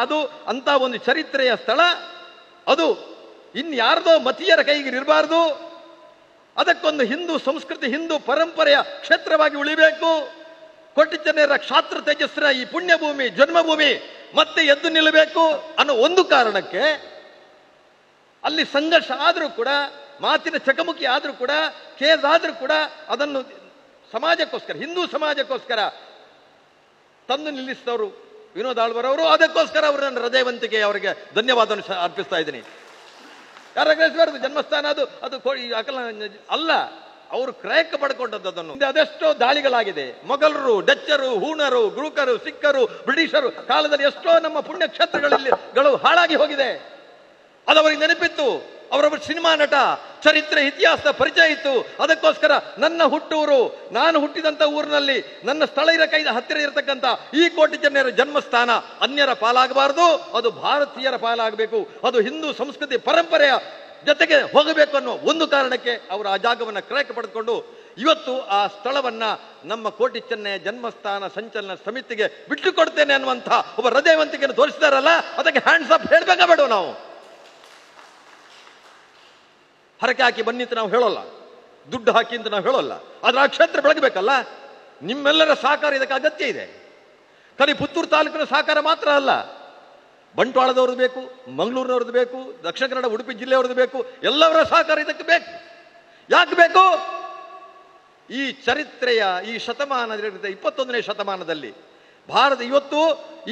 ಅದು ಅಂತ ಒಂದು ಚರಿತ್ರೆಯ ಸ್ಥಳ. ಅದು ಇನ್ಯಾರ್ದೋ ಮತೀಯರ ಕೈಗೆ ಇರಬಾರ್ದು. ಅದಕ್ಕೊಂದು ಹಿಂದೂ ಸಂಸ್ಕೃತಿ, ಹಿಂದೂ ಪರಂಪರೆಯ ಕ್ಷೇತ್ರವಾಗಿ ಉಳಿಬೇಕು. ಕೋಟಿ ಚೆನ್ನೈರ ಕ್ಷಾತ್ರ ತೇಜಸ್ಸಿನ ಈ ಪುಣ್ಯಭೂಮಿ, ಜನ್ಮಭೂಮಿ ಮತ್ತೆ ಎದ್ದು ನಿಲ್ಲಬೇಕು ಅನ್ನೋ ಒಂದು ಕಾರಣಕ್ಕೆ ಅಲ್ಲಿ ಸಂಘರ್ಷ ಆದರೂ ಕೂಡ ಮಾತಿನ ಚಕಮುಕಿ ಆದರೂ ಕೂಡ, ಕೇಸ್ ಆದರೂ ಕೂಡ ಅದನ್ನು ಸಮಾಜಕ್ಕೋಸ್ಕರ, ಹಿಂದೂ ಸಮಾಜಕ್ಕೋಸ್ಕರ ತಂದು ನಿಲ್ಲಿಸಿದವರು ವಿನೋದ್ ಆಳ್ವರವರು. ಅದಕ್ಕೋಸ್ಕರ ಅವರು ನನ್ನ ಹೃದಯವಂತಿಕೆ ಅವರಿಗೆ ಧನ್ಯವಾದವನ್ನು ಅರ್ಪಿಸ್ತಾ ಇದ್ದೀನಿ. ಯಾರಾಗಲಿಸಬಾರದು ಜನ್ಮಸ್ಥಾನ ಅದು ಅಲ್ಲ, ಅವರು ಕ್ರಯಕ್ಕೆ ಪಡ್ಕೊಂಡದ್ದು ಅದನ್ನು. ಅದೆಷ್ಟೋ ದಾಳಿಗಳಾಗಿದೆ. ಮೊಘಲರು, ಡಚ್ಚರು, ಹೂಣರು, ಗ್ರೂಕರು, ಸಿಖ್ಖರು, ಬ್ರಿಟಿಷರು ಕಾಲದಲ್ಲಿ ಎಷ್ಟೋ ನಮ್ಮ ಪುಣ್ಯಕ್ಷೇತ್ರಗಳಲ್ಲಿ ಹಾಳಾಗಿ ಹೋಗಿದೆ. ಅದು ಅವರಿಗೆ ನೆನಪಿತ್ತು. ಅವರೊಬ್ಬ ಸಿನಿಮಾ ನಟ, ಚರಿತ್ರೆ ಇತಿಹಾಸದ ಪರಿಚಯ ಇತ್ತು. ಅದಕ್ಕೋಸ್ಕರ ನನ್ನ ಹುಟ್ಟೂರು, ನಾನು ಹುಟ್ಟಿದಂಥ ಊರಿನಲ್ಲಿ ನನ್ನ ಸ್ಥಳ ಹತ್ತಿರ ಇರತಕ್ಕಂಥ ಈ ಕೋಟಿ ಜನರ ಜನ್ಮಸ್ಥಾನ ಅನ್ಯರ ಪಾಲಾಗಬಾರದು, ಅದು ಭಾರತೀಯರ ಪಾಲಾಗಬೇಕು, ಅದು ಹಿಂದೂ ಸಂಸ್ಕೃತಿ ಪರಂಪರೆಯ ಜೊತೆಗೆ ಹೋಗಬೇಕು ಅನ್ನೋ ಒಂದು ಕಾರಣಕ್ಕೆ ಅವರು ಆ ಜಾಗವನ್ನು ಕ್ರಯಕ್ಕೆ ಪಡೆದುಕೊಂಡು ಇವತ್ತು ಆ ಸ್ಥಳವನ್ನ ನಮ್ಮ ಕೋಟಿ ಚೆನ್ನಯ್ಯ ಜನ್ಮಸ್ಥಾನ ಸಂಚಲನ ಸಮಿತಿಗೆ ಬಿಟ್ಟುಕೊಡ್ತೇನೆ ಅನ್ನುವಂಥ ಒಬ್ಬ ಹೃದಯವಂತಿಕೆಯನ್ನು ತೋರಿಸಿದಾರಲ್ಲ, ಅದಕ್ಕೆ ಹ್ಯಾಂಡ್ಸ್ ಅಪ್ ಹೇಳ್ಬೇಕಾ ಬೇಡ? ನಾವು ಹರಕೆ ಹಾಕಿ ಬನ್ನಿ ಅಂತ ನಾವು ಹೇಳೋಲ್ಲ, ದುಡ್ಡು ಹಾಕಿ ಅಂತ ನಾವು ಹೇಳೋಲ್ಲ, ಆದ್ರೆ ಆ ಕ್ಷೇತ್ರ ಬೆಳಗಬೇಕಲ್ಲ. ನಿಮ್ಮೆಲ್ಲರ ಸಹಕಾರ ಇದಕ್ಕೆ ಅಗತ್ಯ ಇದೆ. ಖಾಲಿ ಪುತ್ತೂರು ತಾಲೂಕಿನ ಸಹಕಾರ ಮಾತ್ರ ಅಲ್ಲ, ಬಂಟ್ವಾಳದವ್ರದ್ದು ಬೇಕು, ಮಂಗಳೂರಿನವ್ರದ್ದು ಬೇಕು, ದಕ್ಷಿಣ ಕನ್ನಡ ಉಡುಪಿ ಜಿಲ್ಲೆಯವ್ರದ್ದು ಬೇಕು, ಎಲ್ಲವರ ಸಹಕಾರ ಇದಕ್ಕೆ ಬೇಕು. ಯಾಕೆ ಬೇಕು? ಈ ಚರಿತ್ರೆಯ ಈ ಶತಮಾನ 21ನೇ ಶತಮಾನದಲ್ಲಿ ಭಾರತ ಇವತ್ತು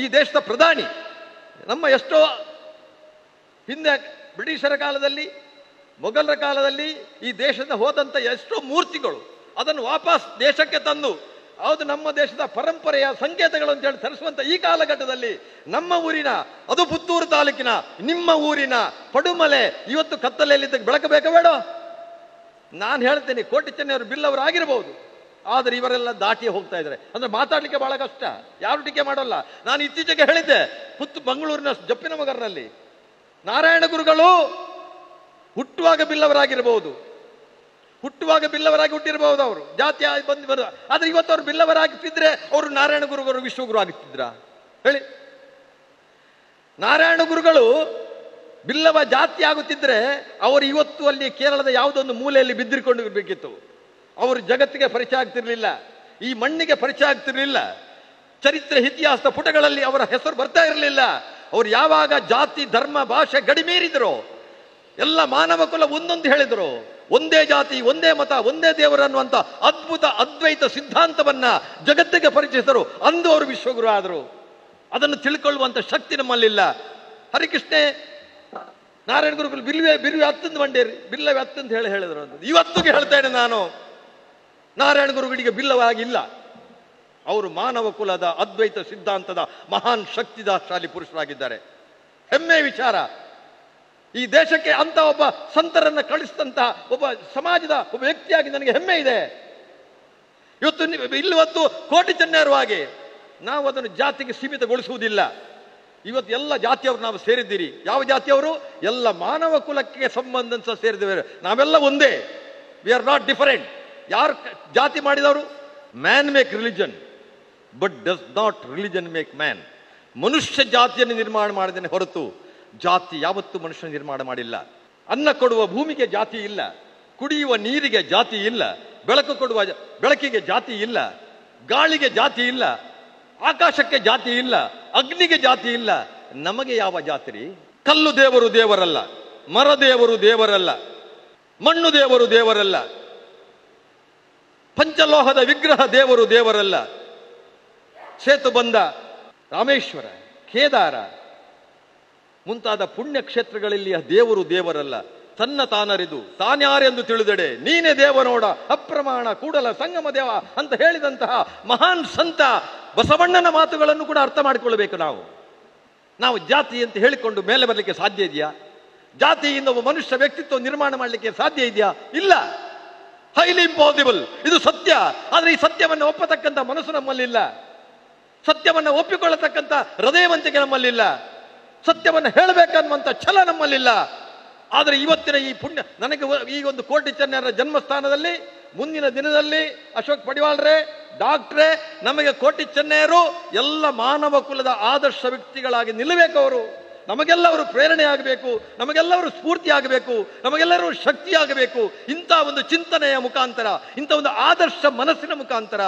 ಈ ದೇಶದ ಪ್ರಧಾನಿ, ನಮ್ಮ ಎಷ್ಟೋ ಹಿಂದೆ ಬ್ರಿಟಿಷರ ಕಾಲದಲ್ಲಿ, ಮೊಘಲರ ಕಾಲದಲ್ಲಿ ಈ ದೇಶದ ಹೋದಂಥ ಎಷ್ಟೋ ಮೂರ್ತಿಗಳು ಅದನ್ನು ವಾಪಸ್ ದೇಶಕ್ಕೆ ತಂದು ಅದು ನಮ್ಮ ದೇಶದ ಪರಂಪರೆಯ ಸಂಕೇತಗಳು ಅಂತ ಹೇಳಿ ತರಿಸುವಂತ ಈ ಕಾಲಘಟ್ಟದಲ್ಲಿ ನಮ್ಮ ಊರಿನ, ಅದು ಪುತ್ತೂರು ತಾಲೂಕಿನ ನಿಮ್ಮ ಊರಿನ ಪಡುಮಲೆ ಇವತ್ತು ಕತ್ತಲೆಯಲ್ಲಿದ್ದಕ್ಕೆ ಬೆಳಕಬೇಕ ಬೇಡ? ನಾನು ಹೇಳ್ತೇನೆ, ಕೋಟಿ ಚೆನ್ನಯ್ಯವರು ಬಿಲ್ ಅವರು ಆಗಿರಬಹುದು, ಆದರೆ ಇವರೆಲ್ಲ ದಾಟಿ ಹೋಗ್ತಾ ಇದ್ದಾರೆ. ಅಂದ್ರೆ ಮಾತಾಡ್ಲಿಕ್ಕೆ ಬಹಳ ಕಷ್ಟ, ಯಾರು ಟೀಕೆ ಮಾಡೋಲ್ಲ. ನಾನು ಇತ್ತೀಚೆಗೆ ಹೇಳಿದ್ದೆ, ಮಂಗಳೂರಿನ ಜಪ್ಪಿನಮಗರ್ನಲ್ಲಿ ನಾರಾಯಣ ಗುರುಗಳು ಹುಟ್ಟುವಾಗ ಬಿಲ್ಲವರಾಗಿರಬಹುದು, ಹುಟ್ಟುವಾಗ ಬಿಲ್ಲವರಾಗಿ ಹುಟ್ಟಿರಬಹುದು, ಅವರು ಜಾತಿ ಬಂದು ಆದ್ರೆ ಇವತ್ತು ಅವರು ಬಿಲ್ಲವರಾಗುತ್ತಿದ್ರೆ ಅವರು ನಾರಾಯಣ ಗುರುಗಳು ವಿಶ್ವಗುರು ಆಗುತ್ತಿದ್ರ? ಹೇಳಿ. ನಾರಾಯಣ ಗುರುಗಳು ಬಿಲ್ಲವ ಜಾತಿ ಆಗುತ್ತಿದ್ರೆ ಅವರು ಇವತ್ತು ಅಲ್ಲಿ ಕೇರಳದ ಯಾವುದೊಂದು ಮೂಲೆಯಲ್ಲಿ ಬಿದ್ದಿರ್ಕೊಂಡು ಇರಬೇಕಿತ್ತು. ಅವರು ಜಗತ್ತಿಗೆ ಪರಿಚಯ ಆಗ್ತಿರ್ಲಿಲ್ಲ, ಈ ಮಣ್ಣಿಗೆ ಪರಿಚಯ ಆಗ್ತಿರ್ಲಿಲ್ಲ, ಚರಿತ್ರೆ ಇತಿಹಾಸದ ಪುಟಗಳಲ್ಲಿ ಅವರ ಹೆಸರು ಬರ್ತಾ ಇರಲಿಲ್ಲ. ಅವರು ಯಾವಾಗ ಜಾತಿ ಧರ್ಮ ಭಾಷೆ ಗಡಿ ಮೀರಿದ್ರು, ಎಲ್ಲ ಮಾನವ ಕುಲ ಒಂದೊಂದು ಹೇಳಿದ್ರು, ಒಂದೇ ಜಾತಿ ಒಂದೇ ಮತ ಒಂದೇ ದೇವರು ಅನ್ನುವಂಥ ಅದ್ಭುತ ಅದ್ವೈತ ಸಿದ್ಧಾಂತವನ್ನ ಜಗತ್ತಿಗೆ ಪರಿಚಯಿಸಿದರು. ಅಂದು ಅವರು ವಿಶ್ವಗುರು ಆದರು. ಅದನ್ನು ತಿಳ್ಕೊಳ್ಳುವಂತ ಶಕ್ತಿ ನಮ್ಮಲ್ಲಿಲ್ಲ. ಹರಿಕೃಷ್ಣೆ ನಾರಾಯಣ ಗುರುಗಳು ಬಿರುವೆ ಹತ್ತಂದು ಬಂಡೇರಿ, ಬಿಲ್ಲವೇ ಹತ್ತಂದು ಹೇಳಿದ್ರು. ಇವತ್ತಿಗೆ ಹೇಳ್ತೇನೆ ನಾನು, ನಾರಾಯಣ ಗುರುಗಳಿಗೆ ಬಿಲ್ಲವಾಗಿಲ್ಲ. ಅವರು ಮಾನವ ಕುಲದ ಅದ್ವೈತ ಸಿದ್ಧಾಂತದ ಮಹಾನ್ ಶಕ್ತಿದಾಶಾಲಿ ಪುರುಷರಾಗಿದ್ದಾರೆ. ಹೆಮ್ಮೆ ವಿಚಾರ. ಈ ದೇಶಕ್ಕೆ ಅಂತ ಒಬ್ಬ ಸಂತರನ್ನ ಕಳಿಸಿದಂತ ಒಬ್ಬ ಸಮಾಜದ ಒಬ್ಬ ವ್ಯಕ್ತಿಯಾಗಿ ನನಗೆ ಹೆಮ್ಮೆ ಇದೆ. ಇವತ್ತು ಕೋಟಿ ಚೆನ್ನಯ್ಯರವಾಗಿ ನಾವು ಅದನ್ನು ಜಾತಿಗೆ ಸೀಮಿತಗೊಳಿಸುವುದಿಲ್ಲ. ಇವತ್ತು ಎಲ್ಲ ಜಾತಿಯವರು ನಾವು ಸೇರಿದ್ದೀರಿ. ಯಾವ ಜಾತಿಯವರು? ಎಲ್ಲ ಮಾನವ ಕುಲಕ್ಕೆ ಸಂಬಂಧಿಸ ಸೇರಿದ್ದೇವೆ. ನಾವೆಲ್ಲ ಒಂದೇ. We are not different. ಯಾರು ಜಾತಿ ಮಾಡಿದವರು? Man make religion but does not religion make man. ಮನುಷ್ಯ ಜಾತಿಯನ್ನು ನಿರ್ಮಾಣ ಮಾಡಿದ್ದೇನೆ ಹೊರತು ಜಾತಿ ಯಾವತ್ತೂ ಮನುಷ್ಯ ನಿರ್ಮಾಣ ಮಾಡಿಲ್ಲ. ಅನ್ನ ಕೊಡುವ ಭೂಮಿಗೆ ಜಾತಿ ಇಲ್ಲ, ಕುಡಿಯುವ ನೀರಿಗೆ ಜಾತಿ ಇಲ್ಲ, ಬೆಳಕು ಕೊಡುವ ಬೆಳಕಿಗೆ ಜಾತಿ ಇಲ್ಲ, ಗಾಳಿಗೆ ಜಾತಿ ಇಲ್ಲ, ಆಕಾಶಕ್ಕೆ ಜಾತಿ ಇಲ್ಲ, ಅಗ್ನಿಗೆ ಜಾತಿ ಇಲ್ಲ. ನಮಗೆ ಯಾವ ಜಾತಿ? ಕಲ್ಲು ದೇವರು ದೇವರಲ್ಲ, ಮರ ದೇವರು ದೇವರಲ್ಲ, ಮಣ್ಣು ದೇವರು ದೇವರಲ್ಲ, ಪಂಚಲೋಹದ ವಿಗ್ರಹ ದೇವರು ದೇವರಲ್ಲ. ಸೇತುಬಂಧ, ರಾಮೇಶ್ವರ, ಕೇದಾರ ಮುಂತಾದ ಪುಣ್ಯ ಕ್ಷೇತ್ರಗಳಲ್ಲಿ ದೇವರು ದೇವರಲ್ಲ. ತನ್ನ ತಾನರಿದು ತಾನ್ಯಾರೆಂದು ತಿಳಿದೆಡೆ ನೀನೇ ದೇವನೋಡ ಅಪ್ರಮಾಣ ಕೂಡಲ ಸಂಗಮ ದೇವ ಅಂತ ಹೇಳಿದಂತಹ ಮಹಾನ್ ಸಂತ ಬಸವಣ್ಣನ ಮಾತುಗಳನ್ನು ಕೂಡ ಅರ್ಥ ಮಾಡಿಕೊಳ್ಳಬೇಕು. ನಾವು ಜಾತಿ ಅಂತ ಹೇಳಿಕೊಂಡು ಮೇಲೆ ಬರಲಿಕ್ಕೆ ಸಾಧ್ಯ ಇದೆಯಾ? ಜಾತಿಯಿಂದ ಒಬ್ಬ ಮನುಷ್ಯ ವ್ಯಕ್ತಿತ್ವ ನಿರ್ಮಾಣ ಮಾಡಲಿಕ್ಕೆ ಸಾಧ್ಯ ಇದೆಯಾ? ಇಲ್ಲ. Highly impossible. ಇದು ಸತ್ಯ. ಆದರೆ ಈ ಸತ್ಯವನ್ನು ಒಪ್ಪತಕ್ಕಂಥ ಮನಸ್ಸು ನಮ್ಮಲ್ಲಿಲ್ಲ, ಸತ್ಯವನ್ನು ಒಪ್ಪಿಕೊಳ್ಳತಕ್ಕಂಥ ಹೃದಯವಂತಿಕೆ ನಮ್ಮಲ್ಲಿಲ್ಲ, ಸತ್ಯವನ್ನು ಹೇಳಬೇಕನ್ನುವಂಥ ಛಲ ನಮ್ಮಲ್ಲಿಲ್ಲ. ಆದರೆ ಇವತ್ತಿನ ಈ ಪುಣ್ಯ ನನಗೆ ಈ ಒಂದು ಕೋಟಿ ಚೆನ್ನಯ್ಯರ ಜನ್ಮಸ್ಥಾನದಲ್ಲಿ ಮುಂದಿನ ದಿನದಲ್ಲಿ ಅಶೋಕ್ ಪಡಿವಾಳ್ರೆ, ಡಾಕ್ಟ್ರೇ, ನಮಗೆ ಕೋಟಿ ಚೆನ್ನಯ್ಯರು ಎಲ್ಲ ಮಾನವ ಕುಲದ ಆದರ್ಶ ವ್ಯಕ್ತಿಗಳಾಗಿ ನಿಲ್ಲಬೇಕು. ಅವರು ನಮಗೆಲ್ಲವರು ಪ್ರೇರಣೆ ಆಗಬೇಕು, ನಮಗೆಲ್ಲವರು ಸ್ಫೂರ್ತಿ ಆಗಬೇಕು, ನಮಗೆಲ್ಲರೂ ಶಕ್ತಿ ಆಗಬೇಕು. ಇಂಥ ಒಂದು ಚಿಂತನೆಯ ಮುಖಾಂತರ, ಇಂಥ ಒಂದು ಆದರ್ಶ ಮನಸ್ಸಿನ ಮುಖಾಂತರ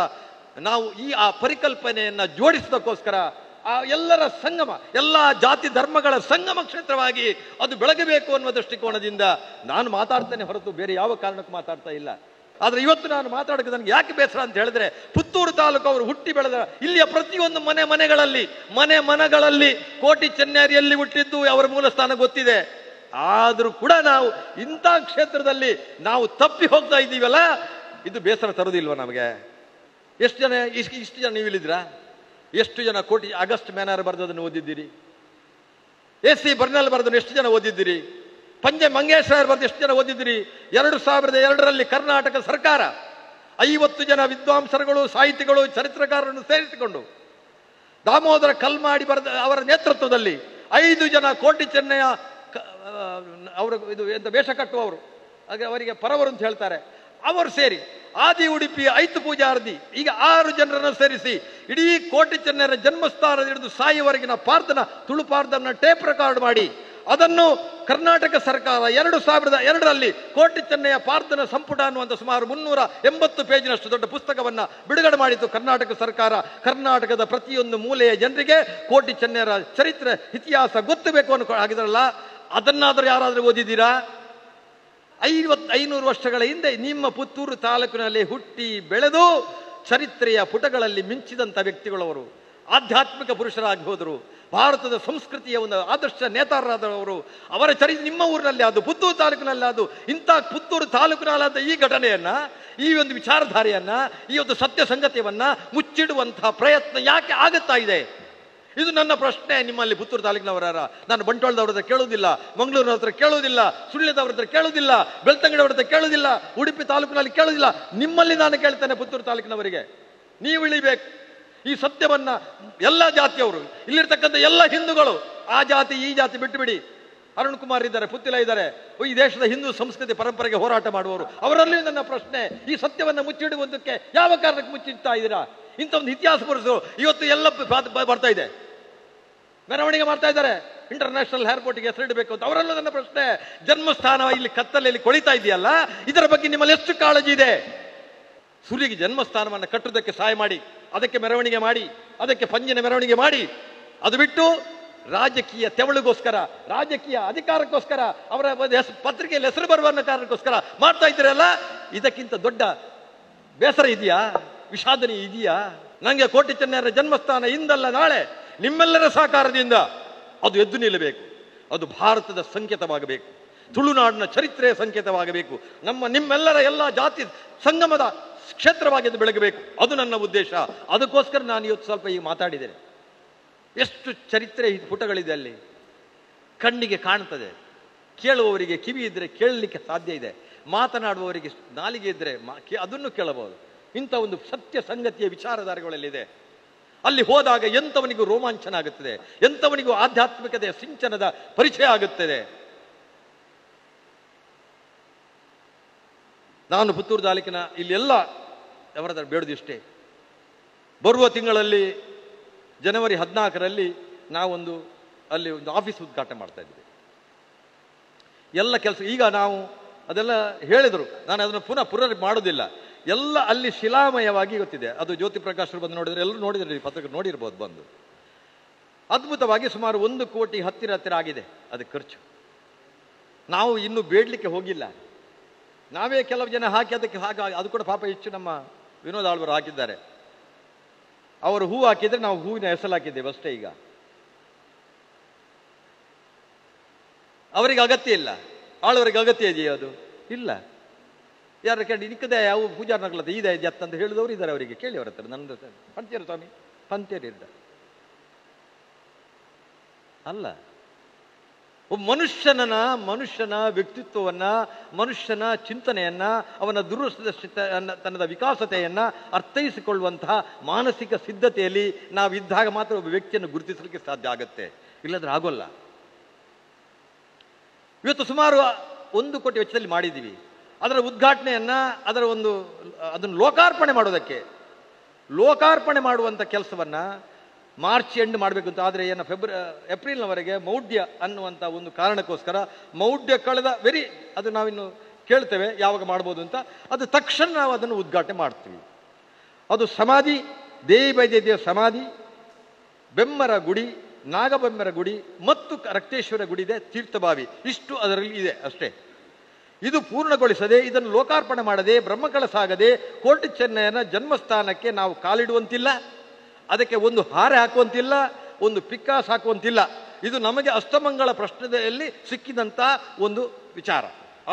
ನಾವು ಆ ಪರಿಕಲ್ಪನೆಯನ್ನ ಜೋಡಿಸೋದಕ್ಕೋಸ್ಕರ ಆ ಎಲ್ಲರ ಸಂಗಮ, ಎಲ್ಲ ಜಾತಿ ಧರ್ಮಗಳ ಸಂಗಮ ಕ್ಷೇತ್ರವಾಗಿ ಅದು ಬೆಳಗಬೇಕು ಅನ್ನುವ ದೃಷ್ಟಿಕೋನದಿಂದ ನಾನು ಮಾತಾಡ್ತೇನೆ ಹೊರತು ಬೇರೆ ಯಾವ ಕಾರಣಕ್ಕೂ ಮಾತಾಡ್ತಾ ಇಲ್ಲ. ಆದ್ರೆ ಇವತ್ತು ನಾನು ಮಾತಾಡೋಕೆ ನನಗೆ ಯಾಕೆ ಬೇಸರ ಅಂತ ಹೇಳಿದ್ರೆ, ಪುತ್ತೂರು ತಾಲೂಕು ಅವರು ಹುಟ್ಟಿ ಬೆಳೆದ ಇಲ್ಲಿಯ ಪ್ರತಿಯೊಂದು ಮನೆಗಳಲ್ಲಿ ಕೋಟಿ ಚೆನ್ನೈಯಲ್ಲಿ ಹುಟ್ಟಿದ್ದು ಅವರ ಮೂಲ ಸ್ಥಾನ ಗೊತ್ತಿದೆ. ಆದ್ರೂ ಕೂಡ ನಾವು ಇಂಥ ಕ್ಷೇತ್ರದಲ್ಲಿ ನಾವು ತಪ್ಪಿ ಹೋಗ್ತಾ ಇದ್ದೀವಲ್ಲ, ಇದು ಬೇಸರ ತರುವುದಿಲ್ವ ನಮಗೆ? ಎಷ್ಟು ಜನ ನೀವು ಇಲ್ಲಿದ್ರಾ? ಎಷ್ಟು ಜನ ಕೋಟಿ ಆಗಸ್ಟ್ ಮ್ಯಾನರ್ ಬರೆದದನ್ನು ಓದಿದ್ದೀರಿ? AC ಬರ್ನಲ್ ಬರೆದನ್ನು ಎಷ್ಟು ಜನ ಓದಿದ್ದೀರಿ? ಪಂಜೆ ಮಂಗೇಶ್ವರ ಬರೆದು ಎಷ್ಟು ಜನ ಓದಿದ್ದೀರಿ? 2002ರಲ್ಲಿ ಕರ್ನಾಟಕ ಸರ್ಕಾರ 50 ಜನ ವಿದ್ವಾಂಸರುಗಳು, ಸಾಹಿತಿಗಳು, ಚರಿತ್ರಕಾರರನ್ನು ಸೇರಿಸಿಕೊಂಡು ದಾಮೋದರ ಕಲ್ಮಾಡಿ ಬರೆದ ಅವರ ನೇತೃತ್ವದಲ್ಲಿ 5 ಜನ ಕೋಟಿ ಚೆನ್ನಯ ಅವರು ಇದು ಎಂತ ವೇಷ ಕಟ್ಟುವವರು, ಹಾಗೆ ಅವರಿಗೆ ಪರವರು ಅಂತ ಹೇಳ್ತಾರೆ, ಅವರು ಸೇರಿ ಆದಿ ಉಡುಪಿ ಐತು ಪೂಜಾರ್ದಿ ಈಗ 6 ಜನರನ್ನು ಸೇರಿಸಿ ಇಡೀ ಕೋಟಿ ಚೆನ್ನೈಯ ಜನ್ಮಸ್ಥಾನದ ಹಿಡಿದು ಸಾಯುವವರೆಗಿನ ತುಳು ಪ್ರಾರ್ಥನ ಟೇಪ್ ರೆಕಾರ್ಡ್ ಮಾಡಿ ಅದನ್ನು ಕರ್ನಾಟಕ ಸರ್ಕಾರ 2002ರಲ್ಲಿ ಕೋಟಿ ಚೆನ್ನೈಯ ಪ್ರಾರ್ಥನಾ ಸಂಪುಟ ಅನ್ನುವಂಥ ಸುಮಾರು 380 ಪೇಜಿನಷ್ಟು ದೊಡ್ಡ ಪುಸ್ತಕವನ್ನ ಬಿಡುಗಡೆ ಮಾಡಿತು ಕರ್ನಾಟಕ ಸರ್ಕಾರ. ಕರ್ನಾಟಕದ ಪ್ರತಿಯೊಂದು ಮೂಲೆಯ ಜನರಿಗೆ ಕೋಟಿ ಚೆನ್ನೈಯ ಚರಿತ್ರೆ ಇತಿಹಾಸ ಗೊತ್ತಬೇಕು ಅನ್ನೋ ಆಗಿದ್ರಲ್ಲ, ಅದನ್ನಾದರೂ ಯಾರಾದರೂ ಓದಿದ್ದೀರಾ? 500 ವರ್ಷಗಳ ಹಿಂದೆ ನಿಮ್ಮ ಪುತ್ತೂರು ತಾಲೂಕಿನಲ್ಲಿ ಹುಟ್ಟಿ ಬೆಳೆದು ಚರಿತ್ರೆಯ ಪುಟಗಳಲ್ಲಿ ಮಿಂಚಿದಂಥ ವ್ಯಕ್ತಿಗಳವರು, ಆಧ್ಯಾತ್ಮಿಕ ಪುರುಷರಾಗಿ ಹೋದರು, ಭಾರತದ ಸಂಸ್ಕೃತಿಯ ಒಂದು ಆದರ್ಶ ನೇತಾರರಾದವರು. ಅವರ ಚರಿತ್ರೆ ನಿಮ್ಮ ಊರಿನಲ್ಲಿ ಅದು, ಪುತ್ತೂರು ತಾಲೂಕಿನಲ್ಲಿ ಅದು. ಇಂಥ ಪುತ್ತೂರು ತಾಲೂಕಿನಲ್ಲಾದ ಈ ಘಟನೆಯನ್ನ, ಈ ಒಂದು ವಿಚಾರಧಾರೆಯನ್ನ, ಈ ಒಂದು ಸತ್ಯ ಸಂಗತಿಯವನ್ನ ಮುಚ್ಚಿಡುವಂತಹ ಪ್ರಯತ್ನ ಯಾಕೆ ಆಗುತ್ತಾ ಇದೆ? ಇದು ನನ್ನ ಪ್ರಶ್ನೆ ನಿಮ್ಮಲ್ಲಿ. ಪುತ್ತೂರು ತಾಲೂಕಿನವರ ನಾನು ಬಂಟ್ವಾಳದವ್ರ ಹತ್ರ ಕೇಳುವುದಿಲ್ಲ, ಮಂಗಳೂರಿನ ಹತ್ರ ಕೇಳುವುದಿಲ್ಲ, ಸುಳ್ಯದವ್ರ ಹತ್ರ ಕೇಳುವುದಿಲ್ಲ, ಬೆಳ್ತಂಗಡಿಯವ್ರ ಹತ್ರ ಕೇಳುವುದಿಲ್ಲ, ಉಡುಪಿ ತಾಲೂಕಿನಲ್ಲಿ ಕೇಳುವುದಿಲ್ಲ. ನಿಮ್ಮಲ್ಲಿ ನಾನು ಕೇಳ್ತೇನೆ, ಪುತ್ತೂರು ತಾಲೂಕಿನವರಿಗೆ ನೀವು ಇಳಿಬೇಕು. ಈ ಸತ್ಯವನ್ನ ಎಲ್ಲ ಜಾತಿಯವರು, ಇಲ್ಲಿರ್ತಕ್ಕಂಥ ಎಲ್ಲ ಹಿಂದೂಗಳು, ಆ ಜಾತಿ ಈ ಜಾತಿ ಬಿಟ್ಟು ಬಿಡಿ. ಅರುಣ್ ಕುಮಾರ್ ಇದ್ದಾರೆ, ಪುತ್ತಿಲ ಇದ್ದಾರೆ, ಈ ದೇಶದ ಹಿಂದೂ ಸಂಸ್ಕೃತಿ ಪರಂಪರೆಗೆ ಹೋರಾಟ ಮಾಡುವವರು. ಅವರಲ್ಲಿಯೂ ನನ್ನ ಪ್ರಶ್ನೆ, ಈ ಸತ್ಯವನ್ನ ಮುಚ್ಚಿಡುವುದಕ್ಕೆ ಯಾವ ಕಾರಣಕ್ಕೆ ಮುಚ್ಚಿಡ್ತಾ ಇದ್ದೀರಾ? ಇಂಥ ಒಂದು ಇತಿಹಾಸ ಪುರುಷರು ಇವತ್ತು ಎಲ್ಲ ಬರ್ತಾ ಇದೆ, ಮೆರವಣಿಗೆ ಮಾಡ್ತಾ ಇದ್ದಾರೆ, ಇಂಟರ್ನ್ಯಾಷನಲ್ ಏರ್ಪೋರ್ಟ್ಗೆ ಹೆಸರಿಡಬೇಕು ಅಂತ. ಅವರಲ್ಲೂ ನನ್ನ ಪ್ರಶ್ನೆ, ಜನ್ಮಸ್ಥಾನ ಇಲ್ಲಿ ಕತ್ತಲೆಯಲ್ಲಿ ಕೊಳಿತಾ ಇದೆಯಲ್ಲ, ಇದರ ಬಗ್ಗೆ ನಿಮ್ಮಲ್ಲಿ ಎಷ್ಟು ಕಾಳಜಿ ಇದೆ? ಸೂರ್ಯಗೆ ಜನ್ಮಸ್ಥಾನವನ್ನು ಕಟ್ಟುವುದಕ್ಕೆ ಸಹಾಯ ಮಾಡಿ, ಅದಕ್ಕೆ ಮೆರವಣಿಗೆ ಮಾಡಿ, ಅದಕ್ಕೆ ಪಂಜಿನ ಮೆರವಣಿಗೆ ಮಾಡಿ, ಅದು ಬಿಟ್ಟು ರಾಜಕೀಯ ತೆವಳಿಗೋಸ್ಕರ, ರಾಜಕೀಯ ಅಧಿಕಾರಕ್ಕೋಸ್ಕರ, ಅವರ ಪತ್ರಿಕೆಯಲ್ಲಿ ಹೆಸರು ಬರುವ ಕಾರಣಕ್ಕೋಸ್ಕರ ಮಾಡ್ತಾ ಇದ್ದೀರಲ್ಲ, ಇದಕ್ಕಿಂತ ದೊಡ್ಡ ಬೇಸರ ಇದೆಯಾ? ವಿಷಾದನೆ ಇದೆಯಾ? ನನಗೆ ಕೋಟಿ ಚೆನ್ನೈಯ ಜನ್ಮಸ್ಥಾನ ಇಂದಲ್ಲ ನಾಳೆ ನಿಮ್ಮೆಲ್ಲರ ಸಹಕಾರದಿಂದ ಅದು ಎದ್ದು ನಿಲ್ಲಬೇಕು. ಅದು ಭಾರತದ ಸಂಕೇತವಾಗಬೇಕು, ತುಳುನಾಡಿನ ಚರಿತ್ರೆಯ ಸಂಕೇತವಾಗಬೇಕು, ನಿಮ್ಮೆಲ್ಲರ ಎಲ್ಲ ಜಾತಿ ಸಂಗಮದ ಕ್ಷೇತ್ರವಾಗಿ ಅದು ಬೆಳಗಬೇಕು. ಅದು ನನ್ನ ಉದ್ದೇಶ. ಅದಕ್ಕೋಸ್ಕರ ನಾನು ಇವತ್ತು ಸ್ವಲ್ಪ ಈಗ ಮಾತಾಡಿದ್ದೇನೆ. ಎಷ್ಟು ಚರಿತ್ರೆ ಪುಟಗಳಿದೆ ಅಲ್ಲಿ, ಕಣ್ಣಿಗೆ ಕಾಣ್ತದೆ. ಕೇಳುವವರಿಗೆ ಕಿವಿ ಇದ್ರೆ ಕೇಳಲಿಕ್ಕೆ ಸಾಧ್ಯ ಇದೆ, ಮಾತನಾಡುವವರಿಗೆ ನಾಲಿಗೆ ಇದ್ರೆ ಅದನ್ನು ಕೇಳಬಹುದು. ಇಂಥ ಒಂದು ಸತ್ಯ ಸಂಗತಿಯ ವಿಚಾರಧಾರೆಗಳಲ್ಲಿದೆ. ಅಲ್ಲಿ ಹೋದಾಗ ಎಂಥವನಿಗೂ ರೋಮಾಂಚನ ಆಗುತ್ತದೆ, ಎಂಥವನಿಗೂ ಆಧ್ಯಾತ್ಮಿಕತೆಯ ಸಿಂಚನದ ಪರಿಚಯ ಆಗುತ್ತದೆ. ನಾನು ಪುತ್ತೂರು ತಾಲೂಕಿನ ಇಲ್ಲೆಲ್ಲ ಅವರ ಬೇಡುದಿಷ್ಟೇ, ಬರುವ ತಿಂಗಳಲ್ಲಿ ಜನವರಿ 14ರಲ್ಲಿ ನಾವೊಂದು ಅಲ್ಲಿ ಒಂದು ಆಫೀಸ್ ಉದ್ಘಾಟನೆ ಮಾಡ್ತಾ ಇದ್ವಿ. ಎಲ್ಲ ಕೆಲಸ ಈಗ ನಾವು ಅದೆಲ್ಲ ಹೇಳಿದರು, ನಾನು ಅದನ್ನು ಪುನರ್ ಮಾಡೋದಿಲ್ಲ. ಎಲ್ಲ ಅಲ್ಲಿ ಶಿಲಾಮಯವಾಗಿ ಗೊತ್ತಿದೆ. ಅದು ಜ್ಯೋತಿ ಪ್ರಕಾಶರು ಬಂದು ನೋಡಿದ್ರೆ, ಎಲ್ಲರೂ ನೋಡಿದ್ರೆ, ಪತ್ರಿಕೆ ನೋಡಿರ್ಬೋದು ಬಂದು. ಅದ್ಭುತವಾಗಿ ಸುಮಾರು 1 ಕೋಟಿ ಹತ್ತಿರ ಆಗಿದೆ ಅದಕ್ಕೆ ಖರ್ಚು. ನಾವು ಇನ್ನೂ ಬೇಡಲಿಕ್ಕೆ ಹೋಗಿಲ್ಲ, ನಾವೇ ಕೆಲವು ಜನ ಹಾಕಿ ಅದಕ್ಕೆ ಅದು ಕೂಡ ಪಾಪ ಹೆಚ್ಚು ನಮ್ಮ ವಿನೋದ್ ಆಳ್ವರು ಹಾಕಿದ್ದಾರೆ. ಅವರು ಹೂ ಹಾಕಿದ್ರೆ ನಾವು ಹೂವಿನ ಹೆಸರು ಹಾಕಿದ್ದೇವೆ ಅಷ್ಟೇ. ಈಗ ಅವರಿಗೆ ಅಗತ್ಯ ಇಲ್ಲ, ಆಳವರಿಗೆ ಅಗತ್ಯ ಇದೆಯಾ? ಅದು ಇಲ್ಲ. ಯಾರ ಕೇಳಿ ನಿಕ್ಕದೆ ಯಾವ ಪೂಜಾ ನಗಲತ್ತ ಇದೆ ಅಂತ ಹೇಳಿದವರು ಇದ್ದಾರೆ, ಅವರಿಗೆ ಕೇಳಿ ಅವ್ರ ಹತ್ರ. ನನ್ನ ಪಂಚೇರು ಸ್ವಾಮಿ ಪಂಚೇರು ಇದ್ದ ಅಲ್ಲ. ಒಬ್ಬ ಮನುಷ್ಯನ ವ್ಯಕ್ತಿತ್ವವನ್ನ, ಮನುಷ್ಯನ ಚಿಂತನೆಯನ್ನ, ಅವನ ತನ್ನದ ವಿಕಾಸತೆಯನ್ನ ಅರ್ಥೈಸಿಕೊಳ್ಳುವಂತಹ ಮಾನಸಿಕ ಸಿದ್ಧತೆಯಲ್ಲಿ ನಾವಿದ್ದಾಗ ಮಾತ್ರ ಒಬ್ಬ ವ್ಯಕ್ತಿಯನ್ನು ಗುರುತಿಸಲಿಕ್ಕೆ ಸಾಧ್ಯ ಆಗುತ್ತೆ, ಇಲ್ಲದ್ರೆ ಆಗೋಲ್ಲ. ಇವತ್ತು ಸುಮಾರು 1 ಕೋಟಿ ವೆಚ್ಚದಲ್ಲಿ ಮಾಡಿದ್ದೀವಿ. ಅದರ ಉದ್ಘಾಟನೆಯನ್ನ, ಅದನ್ನು ಲೋಕಾರ್ಪಣೆ ಮಾಡುವಂಥ ಕೆಲಸವನ್ನ ಮಾರ್ಚ್ ಎಂಡ್ ಮಾಡಬೇಕು ಅಂತ. ಆದರೆ ಏಪ್ರಿಲ್ನವರೆಗೆ ಮೌಢ್ಯ ಅನ್ನುವಂಥ ಒಂದು ಕಾರಣಕ್ಕೋಸ್ಕರ, ಮೌಢ್ಯ ಕಳೆದ ಅದು ನಾವಿನ್ನು ಕೇಳ್ತೇವೆ ಯಾವಾಗ ಮಾಡ್ಬೋದು ಅಂತ. ಅದು ತಕ್ಷಣ ನಾವು ಅದನ್ನು ಉದ್ಘಾಟನೆ ಮಾಡ್ತೀವಿ. ಅದು ಸಮಾಧಿ, ದೇವಿ ಬೈದೇವಿಯ ಸಮಾಧಿ, ಬೆಮ್ಮರ ಗುಡಿ, ನಾಗಬೆಮ್ಮರ ಗುಡಿ ಮತ್ತು ರಕ್ತೇಶ್ವರ ಗುಡಿ ಇದೆ, ತೀರ್ಥಬಾವಿ, ಇಷ್ಟು ಅದರಲ್ಲಿ ಇದೆ ಅಷ್ಟೇ. ಇದು ಪೂರ್ಣಗೊಳಿಸದೆ, ಇದನ್ನು ಲೋಕಾರ್ಪಣೆ ಮಾಡದೆ, ಬ್ರಹ್ಮಕಳಸ ಆಗದೆ ಕೋಟಿ ಚೆನ್ನಯ್ಯನ ಜನ್ಮಸ್ಥಾನಕ್ಕೆ ನಾವು ಕಾಲಿಡುವಂತಿಲ್ಲ, ಅದಕ್ಕೆ ಒಂದು ಹಾರೆ ಹಾಕುವಂತಿಲ್ಲ, ಒಂದು ಪಿಕ್ಕಾಸ್ ಹಾಕುವಂತಿಲ್ಲ. ಇದು ನಮಗೆ ಅಷ್ಟಮಂಗಳ ಪ್ರಶ್ನೆಯಲ್ಲಿ ಸಿಕ್ಕಿದಂಥ ಒಂದು ವಿಚಾರ.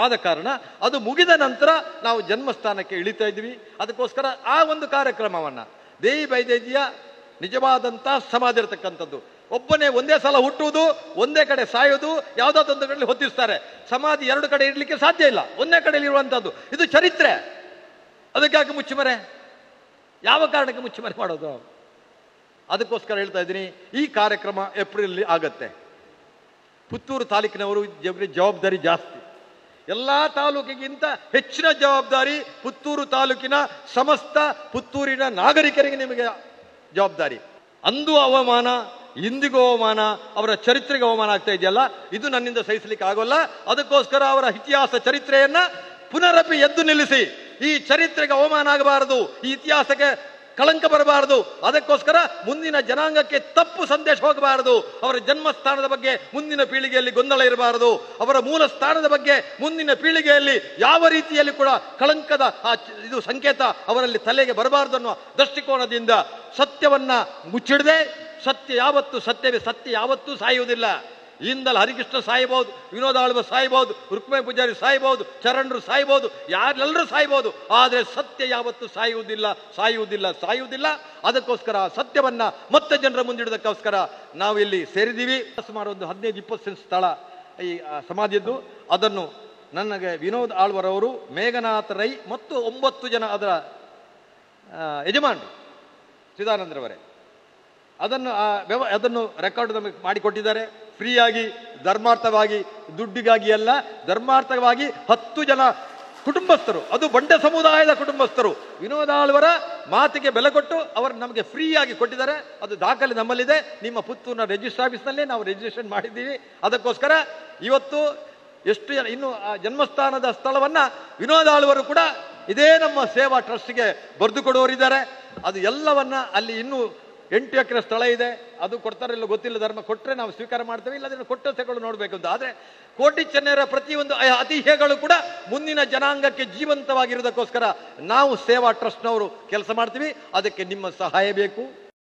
ಆದ ಕಾರಣ ಅದು ಮುಗಿದ ನಂತರ ನಾವು ಜನ್ಮಸ್ಥಾನಕ್ಕೆ ಇಳಿತಾ ಇದ್ವಿ. ಅದಕ್ಕೋಸ್ಕರ ಆ ಒಂದು ಕಾರ್ಯಕ್ರಮವನ್ನು ದೇವಿ ಬೈದೇಜಿಯ ನಿಜವಾದಂಥ ಸಮಾಧಿ ಇರತಕ್ಕಂಥದ್ದು. ಒಬ್ಬನೇ ಒಂದೇ ಸಲ ಹುಟ್ಟುವುದು, ಒಂದೇ ಕಡೆ ಸಾಯೋದು, ಯಾವುದಾದೊಂದು ಕಡೆ ಹೊತ್ತಿಸ್ತಾರೆ. ಸಮಾಧಿ ಎರಡು ಕಡೆ ಇಡಲಿಕ್ಕೆ ಸಾಧ್ಯ ಇಲ್ಲ, ಒಂದೇ ಕಡೆಯಲ್ಲಿ ಇರುವಂಥದ್ದು. ಇದು ಚರಿತ್ರೆ. ಅದಕ್ಕಾಗಿ ಮುಚ್ಚುಮರೆ, ಯಾವ ಕಾರಣಕ್ಕೆ ಮುಚ್ಚುಮರೆ ಮಾಡೋದು? ಅದಕ್ಕೋಸ್ಕರ ಹೇಳ್ತಾ ಇದ್ದೀನಿ, ಈ ಕಾರ್ಯಕ್ರಮ ಏಪ್ರಿಲ್ ಆಗತ್ತೆ. ಪುತ್ತೂರು ತಾಲೂಕಿನವರು ಜವಾಬ್ದಾರಿ ಜಾಸ್ತಿ. ಎಲ್ಲ ತಾಲೂಕಿಗಿಂತ ಹೆಚ್ಚಿನ ಜವಾಬ್ದಾರಿ ಪುತ್ತೂರು ತಾಲೂಕಿನ ಸಮಸ್ತ ಪುತ್ತೂರಿನ ನಾಗರಿಕರಿಗೆ ನಿಮಗೆ ಜವಾಬ್ದಾರಿ. ಅಂದು ಅವಮಾನ, ಇಂದಿಗೂ ಅವಮಾನ, ಅವರ ಚರಿತ್ರೆಗೆ ಅವಮಾನ ಆಗ್ತಾ ಇದೆಯಲ್ಲ, ಇದು ನನ್ನಿಂದ ಸಹಿಸಲಿಕ್ಕೆ ಆಗೋಲ್ಲ. ಅದಕ್ಕೋಸ್ಕರ ಅವರ ಇತಿಹಾಸ ಚರಿತ್ರೆಯನ್ನ ಪುನರಪಿ ಎದ್ದು ನಿಲ್ಲಿಸಿ, ಈ ಚರಿತ್ರೆಗೆ ಅವಮಾನ ಆಗಬಾರದು, ಈ ಇತಿಹಾಸಕ್ಕೆ ಕಳಂಕ ಬರಬಾರದು. ಅದಕ್ಕೋಸ್ಕರ ಮುಂದಿನ ಜನಾಂಗಕ್ಕೆ ತಪ್ಪು ಸಂದೇಶ ಹೋಗಬಾರದು. ಅವರ ಜನ್ಮಸ್ಥಾನದ ಬಗ್ಗೆ ಮುಂದಿನ ಪೀಳಿಗೆಯಲ್ಲಿ ಗೊಂದಲ ಇರಬಾರದು. ಅವರ ಮೂಲ ಸ್ಥಾನದ ಬಗ್ಗೆ ಮುಂದಿನ ಪೀಳಿಗೆಯಲ್ಲಿ ಯಾವ ರೀತಿಯಲ್ಲಿ ಕೂಡ ಕಳಂಕದ ಇದು ಸಂಕೇತ ಅವರಲ್ಲಿ ತಲೆಗೆ ಬರಬಾರದು ಅನ್ನೋ ದೃಷ್ಟಿಕೋನದಿಂದ ಸತ್ಯವನ್ನ ಮುಚ್ಚಿಡದೆ, ಸತ್ಯ ಯಾವತ್ತು ಸತ್ಯವೇ, ಸತ್ಯ ಯಾವತ್ತೂ ಸಾಯುವುದಿಲ್ಲ. ಇಂದಲ್ಲ ಹರಿಕೃಷ್ಣ ಸಾಯಬಹುದು, ವಿನೋದ ಆಳ್ವ ಸಾಯಬಹುದು, ರುಕ್ಮೇ ಪೂಜಾರಿ ಸಾಯಬಹುದು, ಚರಣರು ಸಾಯಬಹುದು, ಯಾರೆಲ್ಲರೂ ಸಾಯಬಹುದು, ಆದರೆ ಸತ್ಯ ಯಾವತ್ತೂ ಸಾಯುವುದಿಲ್ಲ, ಸಾಯುವುದಿಲ್ಲ, ಸಾಯುವುದಿಲ್ಲ. ಅದಕ್ಕೋಸ್ಕರ ಸತ್ಯವನ್ನ ಮತ್ತೆ ಜನರ ಮುಂದಿಡೋದಕ್ಕೋಸ್ಕರ ನಾವು ಇಲ್ಲಿ ಸೇರಿದ್ದೀವಿ. ಸುಮಾರು ಒಂದು 15-20 ಸೆಂಟ್ ಸ್ಥಳ ಈ ಸಮಾಧಿಯದ್ದು. ಅದನ್ನು ನನಗೆ ವಿನೋದ್ ಆಳ್ವರವರು, ಮೇಘನಾಥ ರೈ ಮತ್ತು 9 ಜನ ಅದರ ಯಜಮಾನರು ಚಿದಾನಂದರವರೇ ಅದನ್ನು ರೆಕಾರ್ಡ್ ನಮಗೆ ಮಾಡಿಕೊಟ್ಟಿದ್ದಾರೆ. ಫ್ರೀಯಾಗಿ, ಧರ್ಮಾರ್ಥವಾಗಿ, ದುಡ್ಡಿಗಾಗಿ ಅಲ್ಲ, ಧರ್ಮಾರ್ಥವಾಗಿ 10 ಜನ ಕುಟುಂಬಸ್ಥರು, ಅದು ಬಂಡೆ ಸಮುದಾಯದ ಕುಟುಂಬಸ್ಥರು ವಿನೋದ ಆಳ್ವರ ಮಾತಿಗೆ ಬೆಲೆ ಕೊಟ್ಟು ಅವರು ನಮಗೆ ಫ್ರೀಯಾಗಿ ಕೊಟ್ಟಿದ್ದಾರೆ. ಅದು ದಾಖಲೆ ನಮ್ಮಲ್ಲಿದೆ. ನಿಮ್ಮ ಪುತ್ತೂರಿನ ರಿಜಿಸ್ಟರ್ ಆಫೀಸ್ನಲ್ಲೇ ನಾವು ರಿಜಿಸ್ಟ್ರೇಷನ್ ಮಾಡಿದ್ದೀವಿ. ಅದಕ್ಕೋಸ್ಕರ ಇವತ್ತು ಎಷ್ಟು ಜನ ಇನ್ನು ಆ ಜನ್ಮಸ್ಥಾನದ ಸ್ಥಳವನ್ನ ವಿನೋದ ಆಳ್ವರು ಕೂಡ ಇದೇ ನಮ್ಮ ಸೇವಾ ಟ್ರಸ್ಟ್ಗೆ ಬರೆದು ಕೊಡುವವರಿದ್ದಾರೆ. ಅದು ಎಲ್ಲವನ್ನ ಅಲ್ಲಿ ಇನ್ನೂ 8 ಎಕರೆ ಸ್ಥಳ ಇದೆ. ಅದು ಕೊಡ್ತಾರೆ ಇಲ್ಲ ಗೊತ್ತಿಲ್ಲ, ಧರ್ಮ ಕೊಟ್ಟರೆ ನಾವು ಸ್ವೀಕಾರ ಮಾಡ್ತೇವೆ, ಇಲ್ಲದ್ರೆ ಕೊಟ್ಟ ತಗೊಳ್ಳು ನೋಡಬೇಕು ಅಂತ. ಆದರೆ ಕೋಟಿ ಚೆನ್ನೈಯರ ಪ್ರತಿಯೊಂದು ಐತಿಹ್ಯಗಳು ಕೂಡ ಮುಂದಿನ ಜನಾಂಗಕ್ಕೆ ಜೀವಂತವಾಗಿರುವುದಕ್ಕೋಸ್ಕರ ನಾವು ಸೇವಾ ಟ್ರಸ್ಟ್ನವರು ಕೆಲಸ ಮಾಡ್ತೀವಿ. ಅದಕ್ಕೆ ನಿಮ್ಮ ಸಹಾಯ ಬೇಕು.